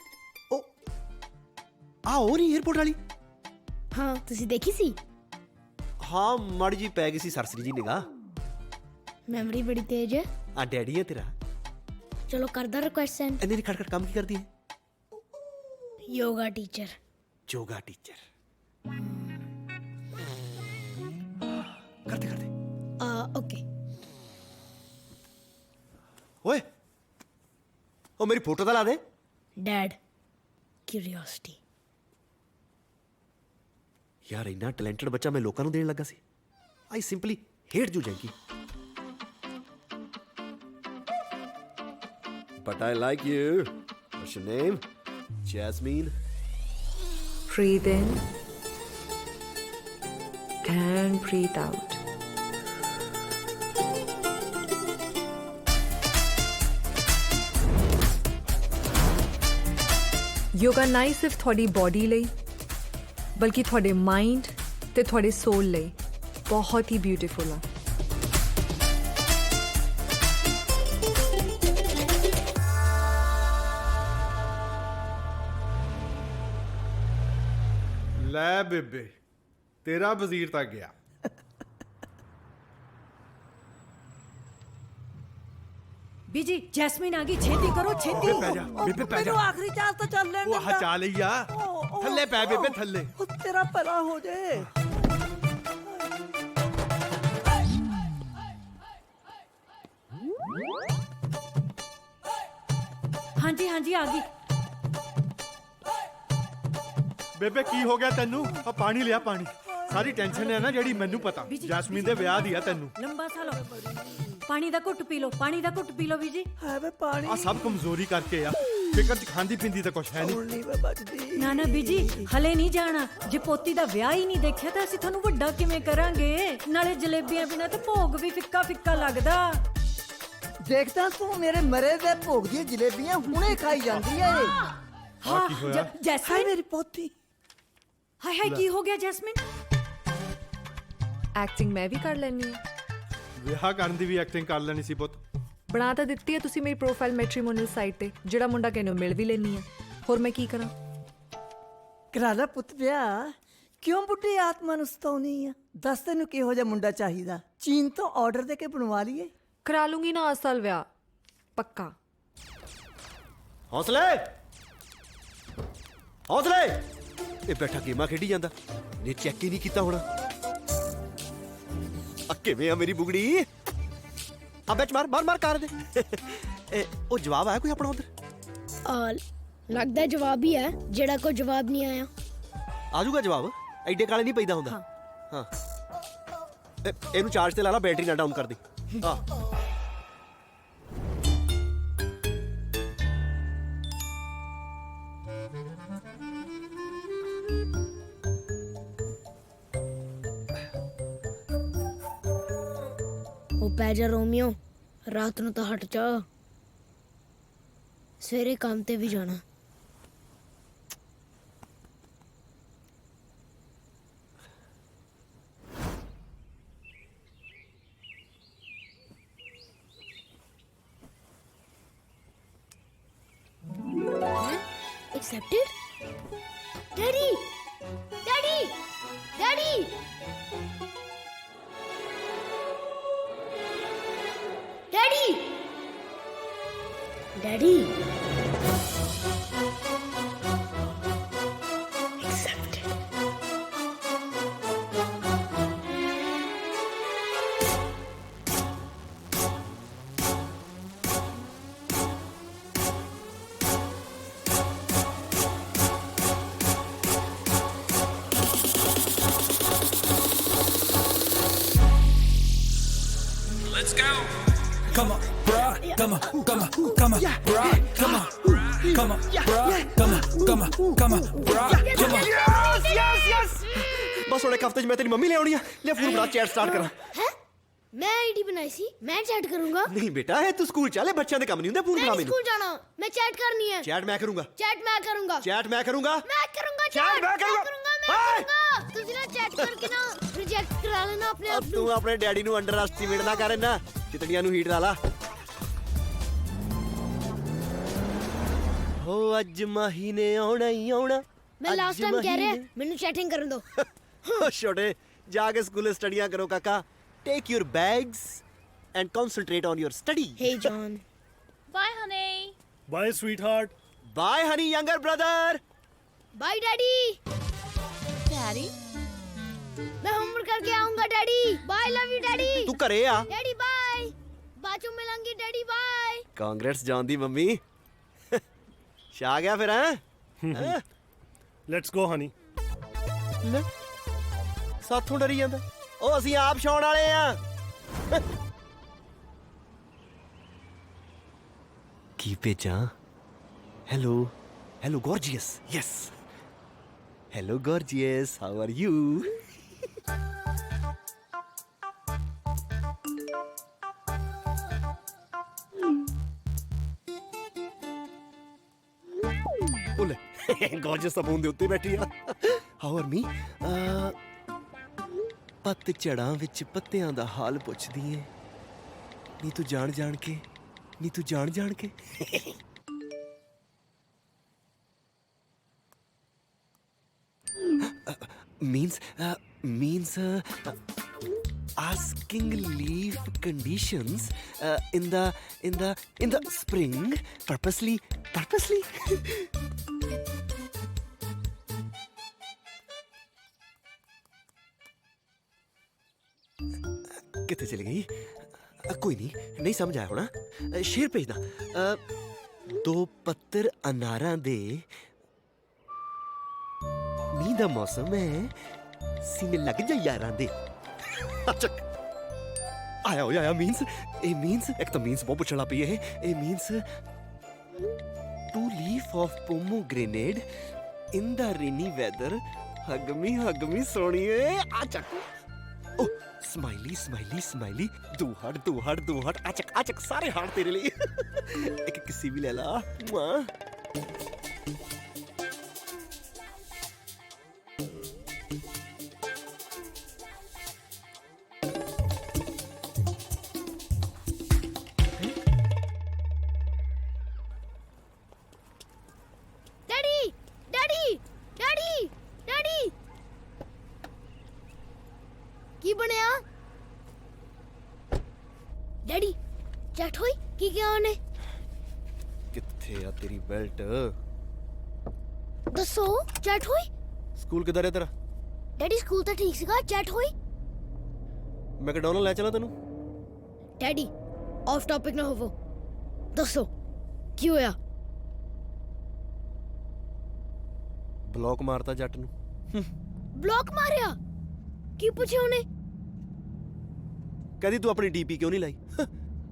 ਉਹ ਨਹੀਂ 에어ਪੋਰਟ ਵਾਲੀ? ਹਾਂ ਤੁਸੀਂ ਦੇਖੀ ਸੀ? ਹਾਂ ਮਾੜੀ ਜੀ ਪੈ ਗਈ ਸੀ ਸਰਸਰੀ ਜੀ ਨਿਗਾਹ। ਮੈਮਰੀ ਬੜੀ ਤੇਜ਼ ਹੈ। ਆ ਡੈਡੀ ਹੈ ਤੇਰਾ। ਚਲੋ ਕਰਦਾ ਰਿਕੁਐਸਟ ਸੈਂਡ। ਇਹਨੇ ਖੜ ਕੰਮ ਕੀ ਕਰਦੀ ਹੈ? Yoga teacher. Yoga teacher. ਕਰਦੇ ਓਕੇ। ਓਏ ਉਹ ਮੇਰੀ ਫੋਟੋ ਤਾਂ ਲਾ ਦੇ। Dad curiosity. ਯਾਰ ਇੰਨਾ ਟੈਲੈਂਟਡ ਬੱਚਾ ਮੈਂ ਲੋਕਾਂ ਨੂੰ ਦੇਣ ਲੱਗਾ ਸੀ। ਆਈ ਸਿੰਪਲੀ ਹੇਟ ਯੂ ਜੈਂਕੀ। But I like you. What's your name? Jasmine. Breathe in and breathe out. Yoga ਨਹੀਂ ਸਿਰਫ ਤੁਹਾਡੀ ਬੋਡੀ ਲਈ ਬਲਕਿ ਤੁਹਾਡੇ ਮਾਈਂਡ ਤੇ ਤੁਹਾਡੇ ਸੋਲ ਲਈ ਬਹੁਤ ਹੀ ਬਿਊਟੀਫੁਲ ਆ। ਲੈ ਬੇਬੇ ਤੇਰਾ ਵਜ਼ੀਰ ਤਾਂ ਗਿਆ। बीजी जैस्मिन आ गई छेती करो छेती ਬੇਬੇ ਪੈ ਜਾ ਬੇਬੇ ਪੈ ਜਾ आखिरी चाल तो चल लेने ਉਹ ਆਹ ਚਾਲ ਹੀ ਆ ਥੱਲੇ ਪੈ ਬੇਬੇ ਥੱਲੇ तेरा भला हो जाए हाँ जी आ गई ਬੇਬੇ ਕੀ ਹੋ ਗਿਆ ਤੈਨੂੰ ਆ ਪਾਣੀ ਲਿਆ ਪਾਣੀ ਸਾਰੀ ਟੈਨਸ਼ਨ ਹੈ ਨਾ ਜਿਹੜੀ ਮੈਨੂੰ ਪਤਾ ਜੈਸਮੀਨ ਦੇ ਵਿਆਹ ਦੀ ਆ ਤੈਨੂੰ लंबा सा लो पानी दा घुट पी लो पानी दा घुट पी लो बीजी है वे पानी ਆ ਸਭ ਕਮਜ਼ੋਰੀ ਕਰਕੇ ਆ ਫਿਕਰ ਚ ਖਾਂਦੀ ਪੀਂਦੀ ਤਾਂ ਕੁਛ ਹੈ ਨਹੀਂ ਨਾ ਨਾ ਬੀਜੀ ਹਲੇ ਨਹੀਂ ਜਾਣਾ ਜੇ ਪੋਤੀ ਦਾ ਵਿਆਹ ਹੀ ਨਹੀਂ ਦੇਖਿਆ ਤਾਂ ਅਸੀਂ ਤੁਹਾਨੂੰ ਵੱਡਾ ਕਿਵੇਂ ਕਰਾਂਗੇ ਨਾਲੇ ਜਲੇਬੀਆਂ ਬਿਨਾਂ ਤਾਂ ਭੋਗ ਵੀ ਫਿੱਕਾ ਫਿੱਕਾ ਲੱਗਦਾ ਦੇਖਦਾ ਤੂੰ ਮੇਰੇ ਮਰੇ ਦੇ ਭੋਗ ਦੀਆਂ ਜਲੇਬੀਆਂ ਹੁਣੇ ਖਾਈ ਜਾਂਦੀ ਐ ਹਾਂ ਕੀ ਹੋਇਆ? ਜੈਸਮੀਨ ਮੇਰੀ ਪੋਤੀ ਹਾਏ ਹਾਏ ਕੀ ਹੋ ਗਿਆ ਜੈਸਮੀਨ ਐਕਟਿੰਗ ਮੈਂ ਵੀ ਕਰ ਲੈਣੀ ਆ ਵਿਆਹ ਕਰਨ ਦੀ ਵੀ ਐਕਟਿੰਗ ਕਰ ਲੈਣੀ ਸੀ ਪੁੱਤ ਬਣਾ ਤਾਂ ਦਿੱਤੀ ਹੈ ਤੁਸੀਂ ਮੇਰੀ ਪ੍ਰੋਫਾਈਲ ਮੈਟ੍ਰੀਮੋਨੀਅਲ ਸਾਈਟ ਤੇ ਜਿਹੜਾ ਮੁੰਡਾ ਕਿਨੂੰ ਮਿਲ ਵੀ ਲੈਣੀ ਆ ਹੋਰ ਮੈਂ ਕੀ ਕਰਾਂ ਕਰਾ ਲੈ ਪੁੱਤ ਵਿਆਹ ਕਿਉਂ ਬੁੱਢੀ ਆਤਮਾ ਨੂੰ ਸਤਾਉਣੀ ਆ ਦੱਸ ਤੈਨੂੰ ਕਿਹੋ ਜਿਹਾ ਮੁੰਡਾ ਚਾਹੀਦਾ ਚੀਨ ਤੋਂ ਆਰਡਰ ਦੇ ਕੇ ਬਣਵਾ ਲਈਏ ਕਰਾ ਲੂੰਗੀ ਨਾ ਅਸਲ ਵਿਆਹ ਪੱਕਾ ਹੌਸਲੇ ਹੌਸਲੇ ਇਹ ਬੈਠਾ ਗੇਮਾਂ ਖੇਡੀ ਜਾਂਦਾ ਨੇ ਚੈੱਕ ਹੀ ਨਹੀਂ ਕੀਤਾ ਹੋਣਾ ਆ ਕਿਵੇਂ ਆ ਮੇਰੀ ਬੁਗੜੀ ਆ ਵਿੱਚ ਮਾਰ ਕਰ ਦੇ ਉਹ ਜਵਾਬ ਆਇਆ ਕੋਈ ਆਪਣਾ ਉਧਰ ਲੱਗਦਾ ਜਵਾਬ ਹੀ ਹੈ ਜਿਹੜਾ ਕੋਈ ਜਵਾਬ ਨਹੀਂ ਆਇਆ ਆ ਜਾਊਗਾ ਜਵਾਬ ਐਡੇ ਕਾਲੇ ਨਹੀਂ ਪੈਦਾ ਹੁੰਦਾ ਹਾਂ ਇਹਨੂੰ ਚਾਰਜ ਤੇ ਲਾ ਲਾ ਬੈਟਰੀ ਨਾ ਡਾਊਨ ਕਰ ਦੇ ਹਾਂ ਉਹ ਪੈ ਜਾ ਰੋਮੀਓ ਰਾਤ ਨੂੰ ਤਾਂ ਹਟ ਜਾ ਸਵੇਰੇ ਕੰਮ ਤੇ ਵੀ ਜਾਣਾ Accepted? Daddy! Daddy! Daddy! Daddy! Daddy! Accepted. Let's go. Come on, bruh. Come on, bruh. Come on, come on, bruh. Come on, bruh. Come on. Yes! ਬਸ ਹੁਣ ਇੱਕ ਹਫ਼ਤੇ 'ਚ ਮੈਂ ਤੇਰੀ ਮੰਮੀ ਲੈ ਆਉਣੀ ਆ ਲੈ ਫੋਨ ਬਣਾ ਚੈਟ ਸਟਾਰਟ ਕਰਾਂ ਹੈ ਮੈਂ ਆਈਡੀ ਬਣਾਈ ਸੀ ਮੈਂ ਚੈਟ ਕਰੂੰਗਾ ਨਹੀਂ ਬੇਟਾ ਇਹ ਤੂੰ ਸਕੂਲ ਚੱਲੇ ਬੱਚਿਆਂ ਦੇ ਕੰਮ ਨਹੀਂ ਹੁੰਦੇ ਫੋਨ ਬਣਾ ਮੈਂ ਮੈਨੂੰ ਸਕੂਲ ਜਾਣਾ ਮੈਂ ਚੈਟ ਕਰਨੀ ਹੈ ਚੈਟ ਮੈਂ ਕਰੂੰਗਾ ਚੈਟ ਮੈਂ ਕਰੂੰਗਾ ਚੈਟ ਮੈਂ ਕਰੂੰਗਾ ਚੈਟ ਮੈਂ ਕਰੂੰਗਾ ਤੁਸੀਂ ਨਾ ਚੈਟ ਕਰਕੇ ਨਾ ਰਿਜੈਕਟ ਕਰਾ ਲੈਣਾ ਆਪਣੇ ਆਪ ਨੂੰ ਤੂੰ ਆਪਣੇ ਡੈਡੀ ਨੂੰ ਅੰਡਰ ਐਸਟੀਮੇਟ ਨਾ ਕਰ ਨਾ ਚਿਤੜੀਆਂ ਨੂੰ ਹੀਟ ਲਾ ਲਾ ਹੋ ਅੱਜ ਮਾਹੀ ਨੇ ਆਉਣਾ ਹੀ ਆਉਣਾ ਮੈਂ ਲਾਸਟ ਟਾਈਮ ਕਹਿ ਰਿਹਾ ਮੈਨੂੰ ਚੈਟਿੰਗ ਕਰਨ ਦੋ ਛੋਟੇ ਜਾ ਕੇ ਸਕੂਲੇ ਸਟੱਡੀਆਂ ਕਰੋ ਕਾਕਾ take your bags and concentrate on your study Hey John Bye, honey. Bye sweetheart bye honey younger brother bye daddy Daddy? मैं होमवर्क करके आऊंगा daddy bye love you daddy ਤੂੰ ਘਰੇ ਆ डैडी बाय बाजू मिलेंगे डैडी बाय ਕਾਂਗਰਸ ਜਾਣ ਦੀ mummy ਛਾ ਗਿਆ ਫਿਰ ਹੈ ਲੈਟਸ ਗੋ ਹਨੀ ਲੈ ਸਾਥੋਂ ਡਰੀ ਜਾਂਦਾ ਉਹ ਅਸੀਂ ਆਪ ਛਾਉਣ ਵਾਲੇ ਆ ਕੀ ਭੇਜਾਂ hello gorgeous yes hello gorgeous how are you ਉਲੇ ਗੋਰਜੀਅਸ ਤਾਂ ਫੋਨ ਦੇ ਉੱਤੇ ਬੈਠੀ ਆ ਹਾਊ ਆਰ ਮੀ ਪੱਤ ਝੜਾਂ ਵਿੱਚ ਪੱਤਿਆਂ ਦਾ ਹਾਲ ਪੁੱਛਦੀ ਏ ਨੀ ਤੂੰ ਜਾਣ ਜਾਣ ਕੇ means asking leave conditions in the spring purposely. कितने चली गई? कोई नहीं समझ आया होना। शेर भेजना। दो पत्तर अनारां दे मींह दा मौसम है सीने लग जा यारां दे। अच्छा आया मींस एक तो मींस बहुत पुछड़ा पई है। A means two leaf of pomegranate in the rainy weather hug me सोनिए। अच्छा ओ स्माइली दो हार्ट आचक सारे हार्ट तेरे लिए। एक किसी भी ले ला। डैडी की बनया? डैडी चैट होई की क्या होने? किथे आ तेरी बेल्ट? दसो चैट होई? स्कूल किधर है तेरा? डैडी स्कूल तो ठीक सीगा, चैट होई? मैकडॉनल्ड ले चला तेनू? डैडी ऑफ टॉपिक ना होवो, दसो की होया? ब्लॉक मारता जट नू। ब्लॉक मारिया? की पूछे उन्हें? कहदी तू अपनी डीपी क्यों नहीं लाई?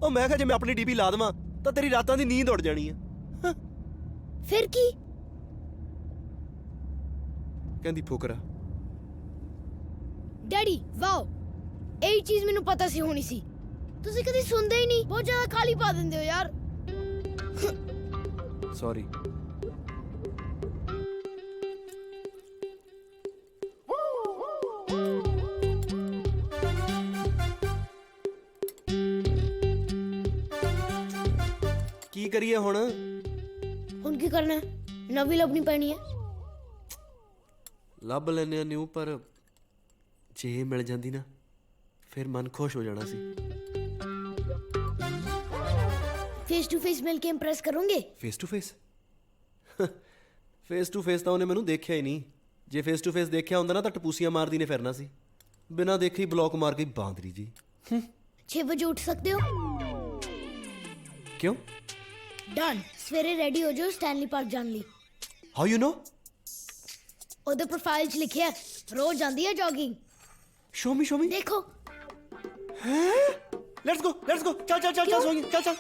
ओ मैं कहा जे मैं अपनी डीपी ला देवां तां तेरी रातां दी नींद उड़ जानी है। फिर की? कहंदी फुकरा। डैडी वाओ, यही चीज मैनू पता सी होनी सी। तुसी कदी सुनदे ही नहीं, बहुत ज्यादा खाली पा दिंदे हो यार। सॉरी। की करिए हुण? हुण की करना है? नवी लभनी पैनी है। ਲੱਭ ਲੈਨੇ ਆ ਨਿਊ, ਪਰ ਜੇ ਮਿਲ ਜਾਂਦੀ ਨਾ ਫਿਰ ਮਨ ਖੁਸ਼ ਹੋ ਜਾਣਾ ਸੀ। फेस टू फेस मिलके इंप्रेस करोगे? Face to face? Face to face ਤਾਂ ਉਹਨੇ ਮੈਨੂੰ ਦੇਖਿਆ ਹੀ ਨਹੀਂ। ਜੇ ਫੇਸ ਟੂ ਫੇਸ ਦੇਖਿਆ ਹੁੰਦਾ ਨਾ ਤਾਂ ਟਪੂਸੀਆਂ ਮਾਰਦੀ ਨੇ ਫਿਰਨਾ ਸੀ। ਬਿਨਾਂ ਦੇਖੇ ਹੀ ਬਲੌਕ ਮਾਰ ਗਈ ਬਾਂਦਰੀ ਜੀ। 6 बजे उठ सकते हो? क्यों? डन। सवेरे रेडी हो जाओ स्टैनली पार्क जाने ਲਈ। How you know? ਉਹਦੇ ਪ੍ਰੋਫਾਈਲ 'ਚ ਲਿਖਿਆ ਰੋਜ਼ ਜਾਂਦੀ ਹੈ ਜੌਗਿੰਗ। ਸ਼ੋ ਮੀ ਦੇਖੋ। ਲੈਟਸ ਗੋ ਚੱਲ ਸੋਈਏ ਚੱਲ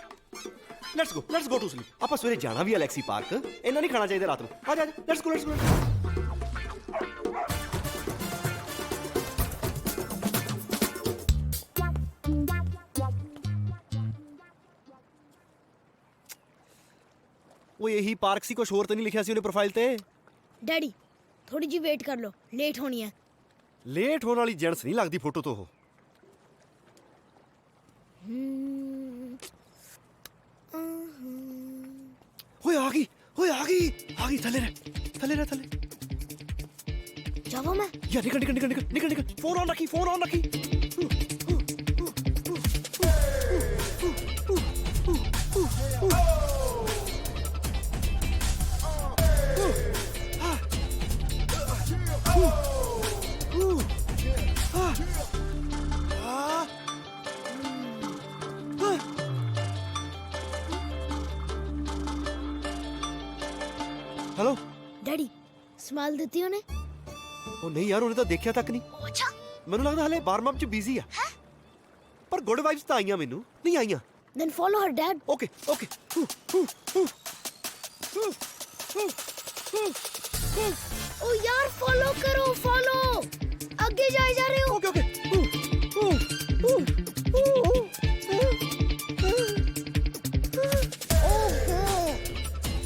ਲੈਟਸ ਗੋ ਟੂ ਸਲੀਪ। ਆਪਾਂ ਸਵੇਰੇ ਜਾਣਾ ਵੀ ਅਲੈਕਸੀ ਪਾਰਕ। ਇਹਨਾਂ ਨਹੀਂ ਖਾਣਾ ਚਾਹੀਦਾ ਰਾਤ ਨੂੰ। ਆ ਜਾ ਲੈਟਸ ਗੋ। ਉਹ ਇਹੀ ਪਾਰਕ ਸੀ, ਕੁਛ ਹੋਰ ਤਾਂ ਨਹੀਂ ਲਿਖਿਆ ਸੀ ਉਹਨੇ ਪ੍ਰੋਫਾਈਲ ਤੇ? ਡੈਡੀ ਥੋੜੀ ਜੀ ਵੇਟ ਕਰ ਲਓ, ਲੇਟ ਹੋਣੀ ਹੈ। ਲੇਟ ਹੋਣ ਵਾਲੀ ਜੈਂਟਸ ਨਹੀਂ ਲੱਗਦੀ ਫੋਟੋ ਤੋਂ ਉਹ। ਓਏ ਆ ਗਈ ਥੱਲੇ ਰਹਿ। ਜਾਵਾਂ ਮੈਂ? ਯਾਰ ਨਿਕਲ। ਫੋਨ ਆਨ ਰੱਖੀ। हेलो डैडी स्माइल देती हो ने? ओ नहीं यार, उन्हें तो देखा तक नहीं। अच्छा मैनू लगदा हले वार्म अप च बिजी है। पर गुड वाइब्स तो आईयां मैनू नहीं आईयां। Then follow her dad. Okay ओ यार फॉलो करो, फॉलो आगे जाए जा रहे हो। ओके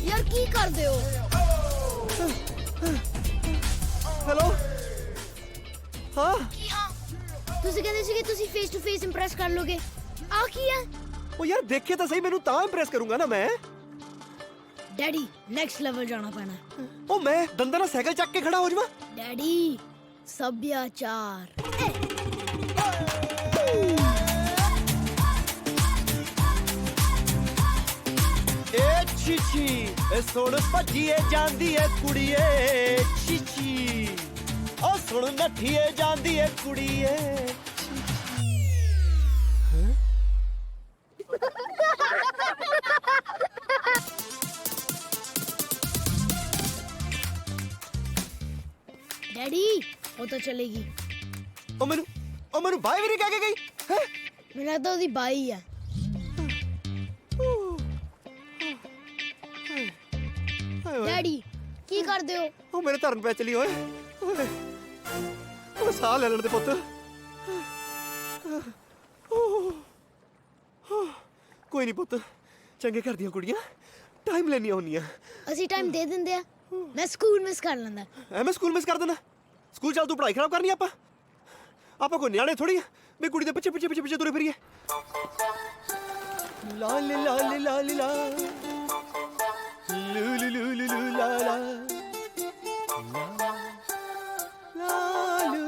यार की कर दे हो? हेलो हाँ ਤੁਸੀਂ ਕਹਿੰਦੇ ਸੀ ਕਿ ਤੁਸੀਂ ਫੇਸ ਟੂ ਫੇਸ ਇੰਪ੍ਰੈਸ ਕਰ ਲੋਗੇ। ਆ ਕੀ ਹੈ? ਉਹ ਯਾਰ ਦੇਖੇ ਤਾਂ ਸਹੀ, ਮੈਨੂੰ ਤਾਂ ਇੰਪ੍ਰੈਸ ਕਰੂੰਗਾ ਨਾ ਮੈਂ। ਡੈਡੀ ਨੈਕਸਟ ਲੈਵਲ ਜਾਣਾ ਪੈਣਾ। ਉਹ ਮੈਂ ਦੰਦਾਂ ਨਾਲ ਸਾਈਕਲ ਚੱਕ ਕੇ ਖੜਾ ਹੋ ਜਾਵਾਂ? ਡੈਡੀ सभ्याचार। ਏ ਚੀਚੀ ਇਹ ਸੁਣ ਭੱਜੀਏ ਜਾਂਦੀ ਏ ਕੁੜੀਏ ਚੀਚੀ ਉਹ ਸੁਣ ਨੱਠੀਏ ਜਾਂਦੀ ਏ ਕੁੜੀਏ डैडी वो तो चलेगी। ਉਹ ਮੈਨੂੰ ਬਾਈ ਵੀ ਨਹੀਂ ਕਹਿ ਕੇ ਗਈ ਹੈ। मेरा तो ओदी बाई है। डैडी की कर दे हो? ਉਹ ਮੇਰੇ ਧਰਨ ਪੈ ਚਲੀ ਓਏ ਓਏ ਉਹ ਸਾਹ ਲੈ ਲੈਣ ਦੇ ਪੁੱਤ। ਕੋਈ ਨਹੀਂ ਪੁੱਤ ਚੰਗੇ ਘਰ ਦੀਆਂ ਕੁੜੀਆਂ ਟਾਈਮ ਲੈਣੀਆਂ ਹੁੰਦੀਆਂ। ਅਸੀਂ ਟਾਈਮ ਦੇ ਦਿੰਦੇ ਆ। ਮੈਂ ਸਕੂਲ ਮਿਸ ਕਰ ਲੈਂਦਾ। ਐਵੇਂ ਸਕੂਲ ਮਿਸ ਕਰ ਦੇਣਾ? ਸਕੂਲ ਚੱਲ ਤੂੰ ਪੜ੍ਹਾਈ ਖਰਾਬ ਕਰਨੀ ਆਪਾਂ ਕੋਈ ਨਿਆਣੇ ਥੋੜੀ ਆ ਵੀ ਕੁੜੀ ਦੇ ਪਿੱਛੇ ਤੁਰੇ ਫਿਰੀਏ। ਲਾ ਲੀ ਲਾ ਲੀ ਲਾ ਲੀ ਲਾ ਲੂ ਲੂ ਲੂ ਲੂ ਲੂ ਲਾ ਲਾ ਲਾ ਲੂ।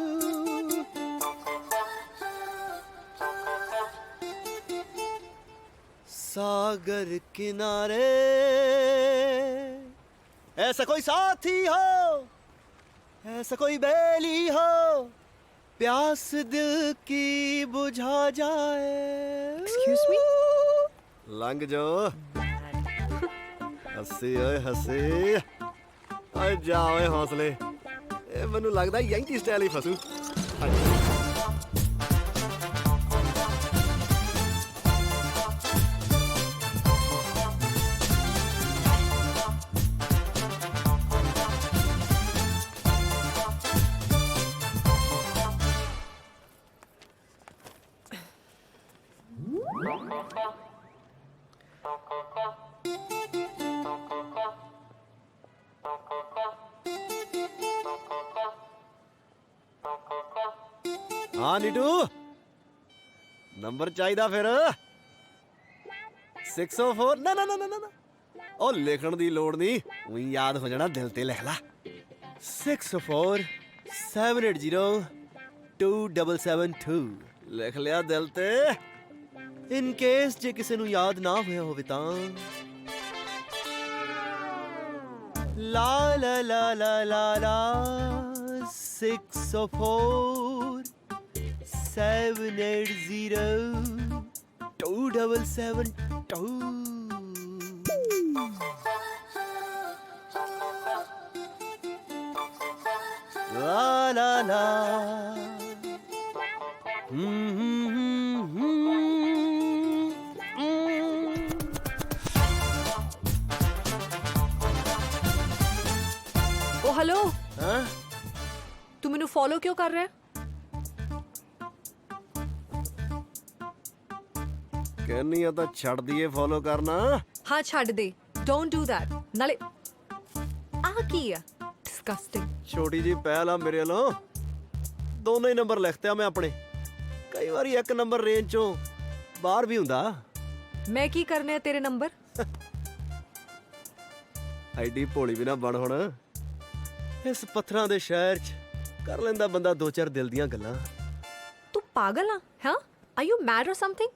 सागर किनारे ऐसा कोई साथी हो, ऐसा कोई बेली हो, प्यास दिल की बुझा जाए। Excuse me? लंघ जो हसी ओए हसी ओए जा ओए हौसले। ਇਹ ਮੈਨੂੰ ਲੱਗਦਾ ਯੰਕੀ ਸਟਾਈਲ ਹੀ ਫਸੂ। हाँ नीटू नंबर चाहिदा फिर 604 ना ना ना ना ना ओ लिखण दी लोड़ नहीं वही याद हो जाना दिल ते लिख ला 604 780 2772 लिख लिया दिल ते इन केस जे किसी नु याद ना होया होवे तां ला ला ला ला ला ला 604 780 2772 La la la ओ हेलो हाँ तू मैनू फॉलो क्यों कर रहा है? कहनी है तो छड़ दिए फॉलो करना। हाँ छड़ दे डोंट डू दैट नाले आ की है डिस्गस्टिंग। छोटी जी पहल आ मेरे लो दोनों ही नंबर लिखते मैं अपने कई बार एक नंबर रेंज चो बाहर भी हुंदा। मैं की करने है तेरे नंबर? आईडी भोली भी ना बन हुण इस पत्थरां दे शहर च कर लेंदा बंदा दो चार दिल दियां गल्लां। तू पागल हाँ हाँ आर यू मैड और समथिंग?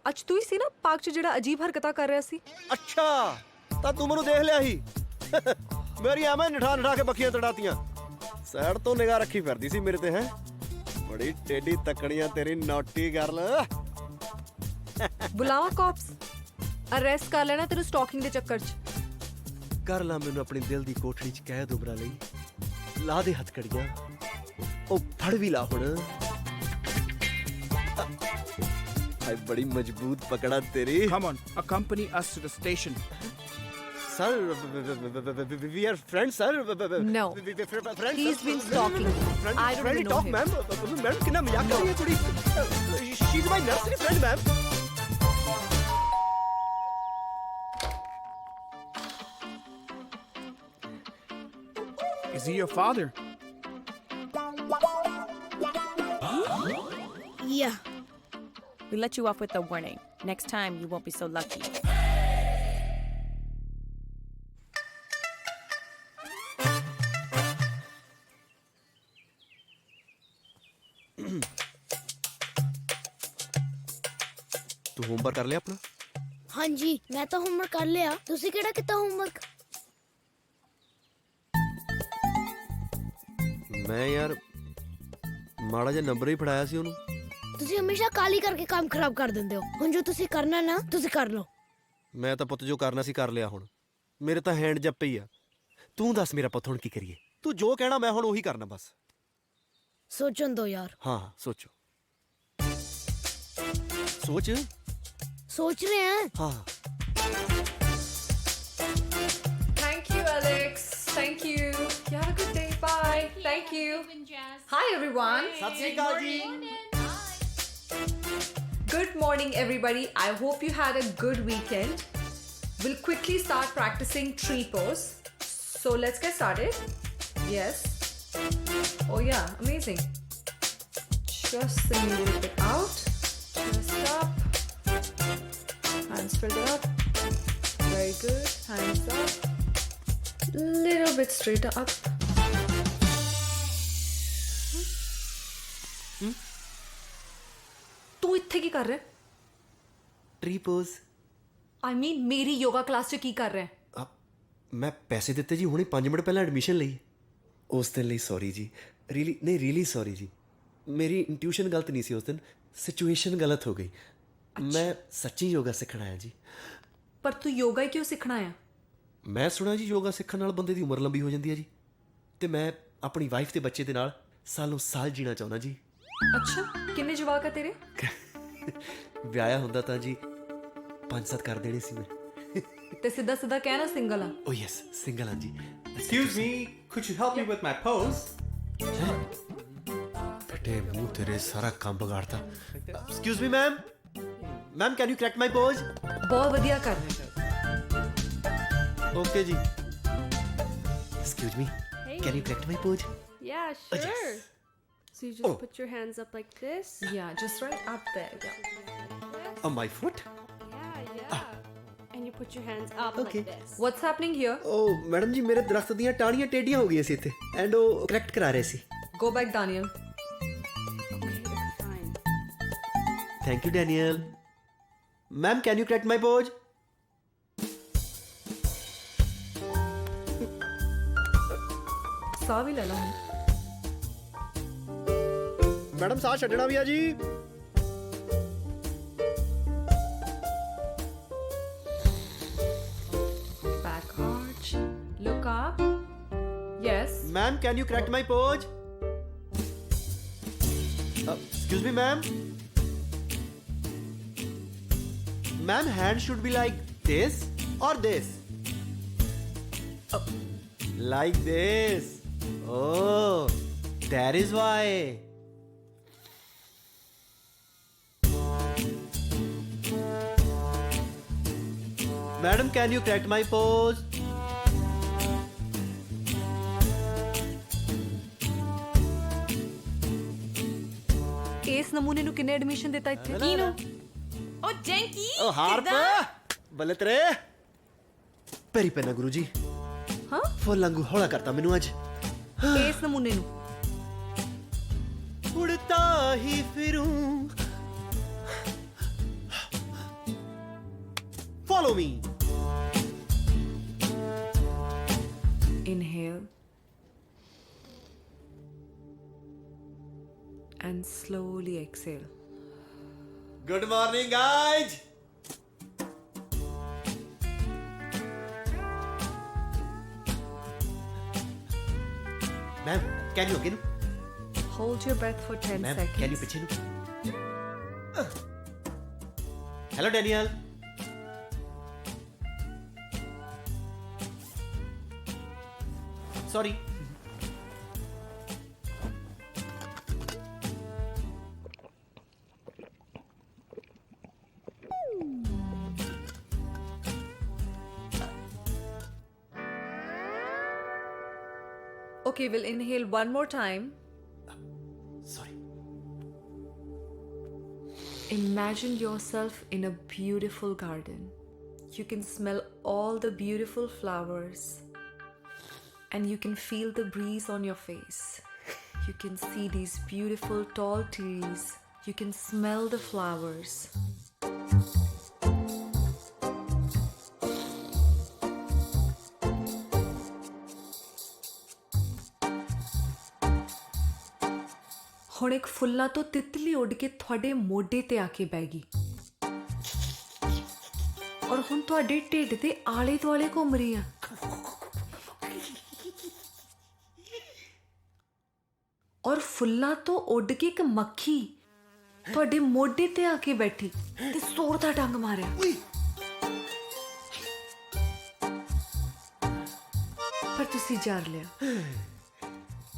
ਅੱਜ ਤੂੰ ਹੀ ਸੀ ਨਾ ਪਾਰਕ 'ਚ ਜਿਹੜਾ ਅਜੀਬ ਹਰਕਤਾਂ ਕਰ ਰਿਹਾ ਸੀ। ਅੱਛਾ ਤਾਂ ਤੂੰ ਮੈਨੂੰ ਦੇਖ ਲਿਆ ਸੀ ਮੇਰੀ ਐਵੇਂ ਨਿਠਾ ਕੇ ਬੱਖੀਆਂ ਤੜਾਤੀਆਂ ਸਾਈਡ ਤੋਂ ਨਿਗਾਹ ਰੱਖੀ ਫਿਰਦੀ ਸੀ ਮੇਰੇ ਤੇ ਹੈ ਬੜੀ ਟੇਢੀ ਤੱਕੜੀਆਂ ਤੇਰੀ ਨੌਟੀ ਗਰਲ। ਬੁਲਾਵਾ ਕੌਪਸ ਅਰੈਸਟ ਕਰ ਲੈਣਾ ਤੈਨੂੰ ਸਟਾਕਿੰਗ ਦੇ ਚੱਕਰ 'ਚ। ਕਰ ਲਾ ਮੈਨੂੰ ਆਪਣੀ ਦਿਲ ਦੀ ਕੋਠੜੀ 'ਚ ਕੈਦ ਉਮਰਾਂ ਲਈ ਲਾ ਦੇ ਹੱਥਕੜੀਆਂ ਉਹ ਫੜ ਵੀ ਲਾ ਹੁਣ। हाय बड़ी मजबूत पकड़ा तेरी। Come on, accompany us to the station. Sir, we are friends, sir. No. Friends. He's been stalking. I don't even know him. Ma'am, कितना मजाक कर रही है कुड़ी? She's my nursery friend, ma'am. Is he your father? Yeah. We let you off with a warning. Next time, you won't be so lucky. ਤੂੰ homework ਕਰ ਲਿਆ ਆਪਣਾ? ਹਾਂਜੀ ਮੈਂ ਤਾਂ ਹੋਮਵਰਕ ਕਰ ਲਿਆ ਤੁਸੀਂ ਕਿਹੜਾ ਕੀਤਾ ਹੋਮਵਰਕ ਮੈਂ ਯਾਰ ਮਾੜਾ ਜਿਹਾ ਨੰਬਰ ਹੀ ਫੜਾਇਆ ਸੀ ਉਹਨੂੰ। ਤੁਸੀਂ ਹਮੇਸ਼ਾ ਕਾਲੀ ਕਰਕੇ ਕੰਮ ਖਰਾਬ ਕਰ ਦਿੰਦੇ ਹੋ ਹੁਣ ਜੋ ਤੁਸੀਂ ਕਰਨਾ ਨਾ ਤੁਸੀਂ ਕਰ ਲਓ ਮੈਂ ਤਾਂ ਪੁੱਤ ਜੋ ਕਰਨਾ ਸੀ ਕਰ ਲਿਆ ਹੁਣ ਮੇਰੇ ਤਾਂ ਹੈਂਡ ਜੱਪੇ ਹੀ ਆ। ਤੂੰ ਦੱਸ ਮੇਰਾ ਪੁੱਤ ਹੁਣ ਕੀ ਕਰੀਏ? ਤੂੰ ਜੋ ਕਹਿਣਾ ਮੈਂ ਹੁਣ ਉਹੀ ਕਰਨਾ ਬਸ। ਸੋਚਣ ਦੋ ਯਾਰ ਹਾਂ ਸੋਚੋ ਸੋਚ सोच रहे हैं हाँ Thank you, Alex. Thank you. You have a good day. Bye. Thank you. Hi, everyone. सत श्री अकाल जी। Good morning, everybody. I hope you had a good weekend. We'll quickly start practicing tree pose. So let's get started. Yes. Oh yeah, amazing. Just a little bit out. Chest up. Hands straight up. Very good. Hands up. Little bit straighter up. तू इत्थे की कर रहा है? Tree pose. I mean मेरी yoga class च की कर रहा है? मैं पैसे ਦਿੱਤੇ ਜੀ ਹੁਣੇ 5 ਮਿੰਟ ਪਹਿਲਾਂ ਐਡਮਿਸ਼ਨ ਲਈ। ਉਸ ਦਿਨ ਲਈ ਸੌਰੀ ਜੀ। ਰੀਲੀ ਸੌਰੀ ਜੀ। ਮੇਰੀ ਇੰਟਿਊਸ਼ਨ ਗਲਤ ਨਹੀਂ ਸੀ ਉਸ ਦਿਨ ਸਿਚੁਏਸ਼ਨ ਗਲਤ ਹੋ ਗਈ। ਮੈਂ ਸੱਚੀ ਯੋਗਾ ਸਿੱਖਣਾ ਹੈ ਜੀ। पर तू योगा ही क्यों सीखना है? ਮੈਂ ਸੁਣਿਆ ਜੀ ਯੋਗਾ ਸਿੱਖਣ ਨਾਲ ਬੰਦੇ ਦੀ ਉਮਰ ਲੰਬੀ ਹੋ ਜਾਂਦੀ ਹੈ ਜੀ ਤੇ ਮੈਂ ਆਪਣੀ ਵਾਈਫ ਤੇ ਬੱਚੇ ਦੇ ਨਾਲ ਸਾਲੋਂ ਸਾਲ ਜੀਣਾ ਚਾਹੁੰਦਾ ਜੀ। अच्छा किन्ने जवाक है तेरे? ਵਿਆਹਿਆ ਹੁੰਦਾ ਤਾਂ ਜੀ 5-7 ਕਰ ਦੇਣੇ ਸੀ ਮੈਂ। ते सीधा सीधा कहना सिंगल आ। ਓ ਯੈਸ ਸਿੰਗਲ ਹਾਂ ਜੀ। Excuse me, could you help me with my pose? ਫਟੇ ਮੂੰਹ ਤੇਰੇ ਸਾਰਾ ਕੰਮ ਵਿਗਾੜਤਾ। Excuse me ma'am. Ma'am can you correct my pose? बहुत बढ़िया कर रहे हैं। ਓਕੇ ਜੀ। Excuse me can you correct my pose? Yeah, sure. So you just put your hands up like this? Yeah, just right up there. Yeah. On my foot? Yeah. And you put your hands up Okay. like this. What's happening here? ਓ madam ji ਮੇਰੇ ਦਰਖਤ ਦੀਆਂ ਟਾਹਣੀਆਂ ਟੇਢੀਆਂ ਹੋ ਗਈਆਂ ਸੀ ਇੱਥੇ and ਉਹ correct ਕਰਾ ਰਹੇ ਸੀ। Go back, Daniel. Thank you Daniel. Ma'am can you correct my pose? Sah भी ले लो। ਮੈਡਮ ਸਾਹ ਛੱਡਣਾ ਵੀ ਆ ਜੀ। Back arch. Look up. Yes. Ma'am can you correct my pose? Excuse me ma'am. Ma'am hand should be like this ਔਰ ਦਿਸ? Like this. Oh, that is why. Madam, can you correct my pose? इस नमूने नु किन्ने admission देता इत्थे? किनु? ओ जैंकी Oh, harp. ਬੱਲੇ ਤੇਰੇ ਪੈਰੀ ਪੈਣਾ ਗੁਰੂ ਜੀ। ਹਾਂ ਫੁੱਲ ਵਾਂਗੂ ਹੌਲਾ ਕਰਤਾ ਮੈਨੂੰ ਅੱਜ। ਇਸ ਨਮੂਨੇ ਨੂੰ ਉੜਤਾ ਹੀ ਫਿਰੂੰ। Follow me. Inhale and slowly exhale. Good morning, guys. Ma'am, can you again? Hold your breath for 10 Ma'am, seconds. can you pitch in? Hello, Daniel. Sorry. Okay, we'll inhale one more time. Sorry. Imagine yourself in a beautiful garden. You can smell all the beautiful flowers. And you can feel the breeze on your face. You can see these beautiful tall trees. You can smell the flowers. ਹੁਣ ਇੱਕ ਫੁੱਲਾਂ ਤੋਂ ਤਿਤਲੀ ਉੱਡ ਕੇ ਤੁਹਾਡੇ ਮੋਢੇ ਤੇ ਆ ਕੇ ਬਹਿ ਗਈ ਔਰ ਹੁਣ ਤੁਹਾਡੇ ਢਿੱਡ ਦੇ ਆਲੇ ਦੁਆਲੇ ਘੁੰਮ ਰਹੀ ਆ। ਔਰ ਫੁੱਲਾਂ ਤੋਂ ਉੱਡ ਕੇ ਇੱਕ ਮੱਖੀ ਤੁਹਾਡੇ ਮੋਢੇ ਤੇ ਆ ਕੇ ਬੈਠੀ ਤੇ ਜ਼ੋਰ ਦਾ ਡੰਗ ਮਾਰਿਆ। ਪਰ ਤੁਸੀਂ ਜਰ ਲਿਆ।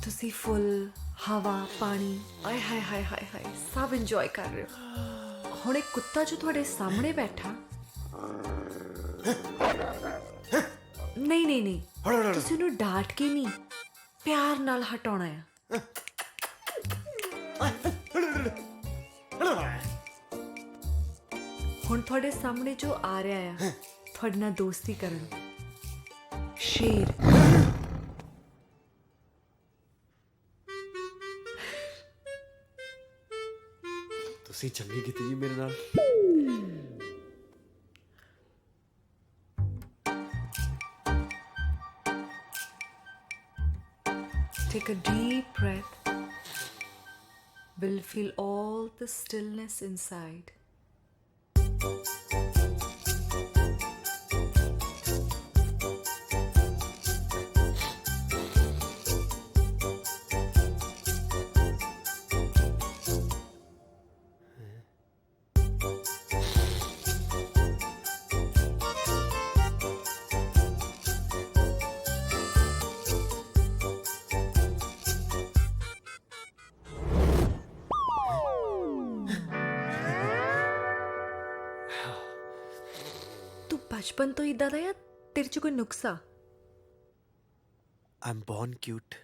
ਤੁਸੀਂ ਫੁੱਲ, ਹਵਾ, ਪਾਣੀ, ਆਏ ਹਾਏ ਹਾਏ ਹਾਏ ਹਾਏ ਸਭ ਇੰਜੋਏ ਕਰ ਰਹੇ ਹੋ। ਹੁਣ ਇੱਕ ਕੁੱਤਾ ਜੋ ਤੁਹਾਡੇ ਸਾਹਮਣੇ ਬੈਠਾ, ਨਹੀਂ ਨਹੀਂ ਨਹੀਂ, ਤੁਸੀਂ ਉਹਨੂੰ ਡਾਂਟ ਕੇ ਨਹੀਂ, ਪਿਆਰ ਨਾਲ ਹਟਾਉਣਾ ਆ। ਹੁਣ ਤੁਹਾਡੇ ਸਾਹਮਣੇ ਜੋ ਆ ਰਿਹਾ ਆ ਤੁਹਾਡੇ ਨਾਲ ਦੋਸਤੀ ਕਰਨ, ਸ਼ੇਰ। ਤੁਸੀਂ ਚੰਗੀ ਕੀਤੀ ਜੀ ਮੇਰੇ ਨਾਲ। Take a deep breath. We'll feel all the stillness inside. ਤੂੰ ਬਚਪਨ ਤੋਂ ਇਦਾਂ ਦਾ ਜਾਂ ਤੇਰੇ 'ਚ ਕੋਈ ਨੁਕਸਾ? I'm born cute.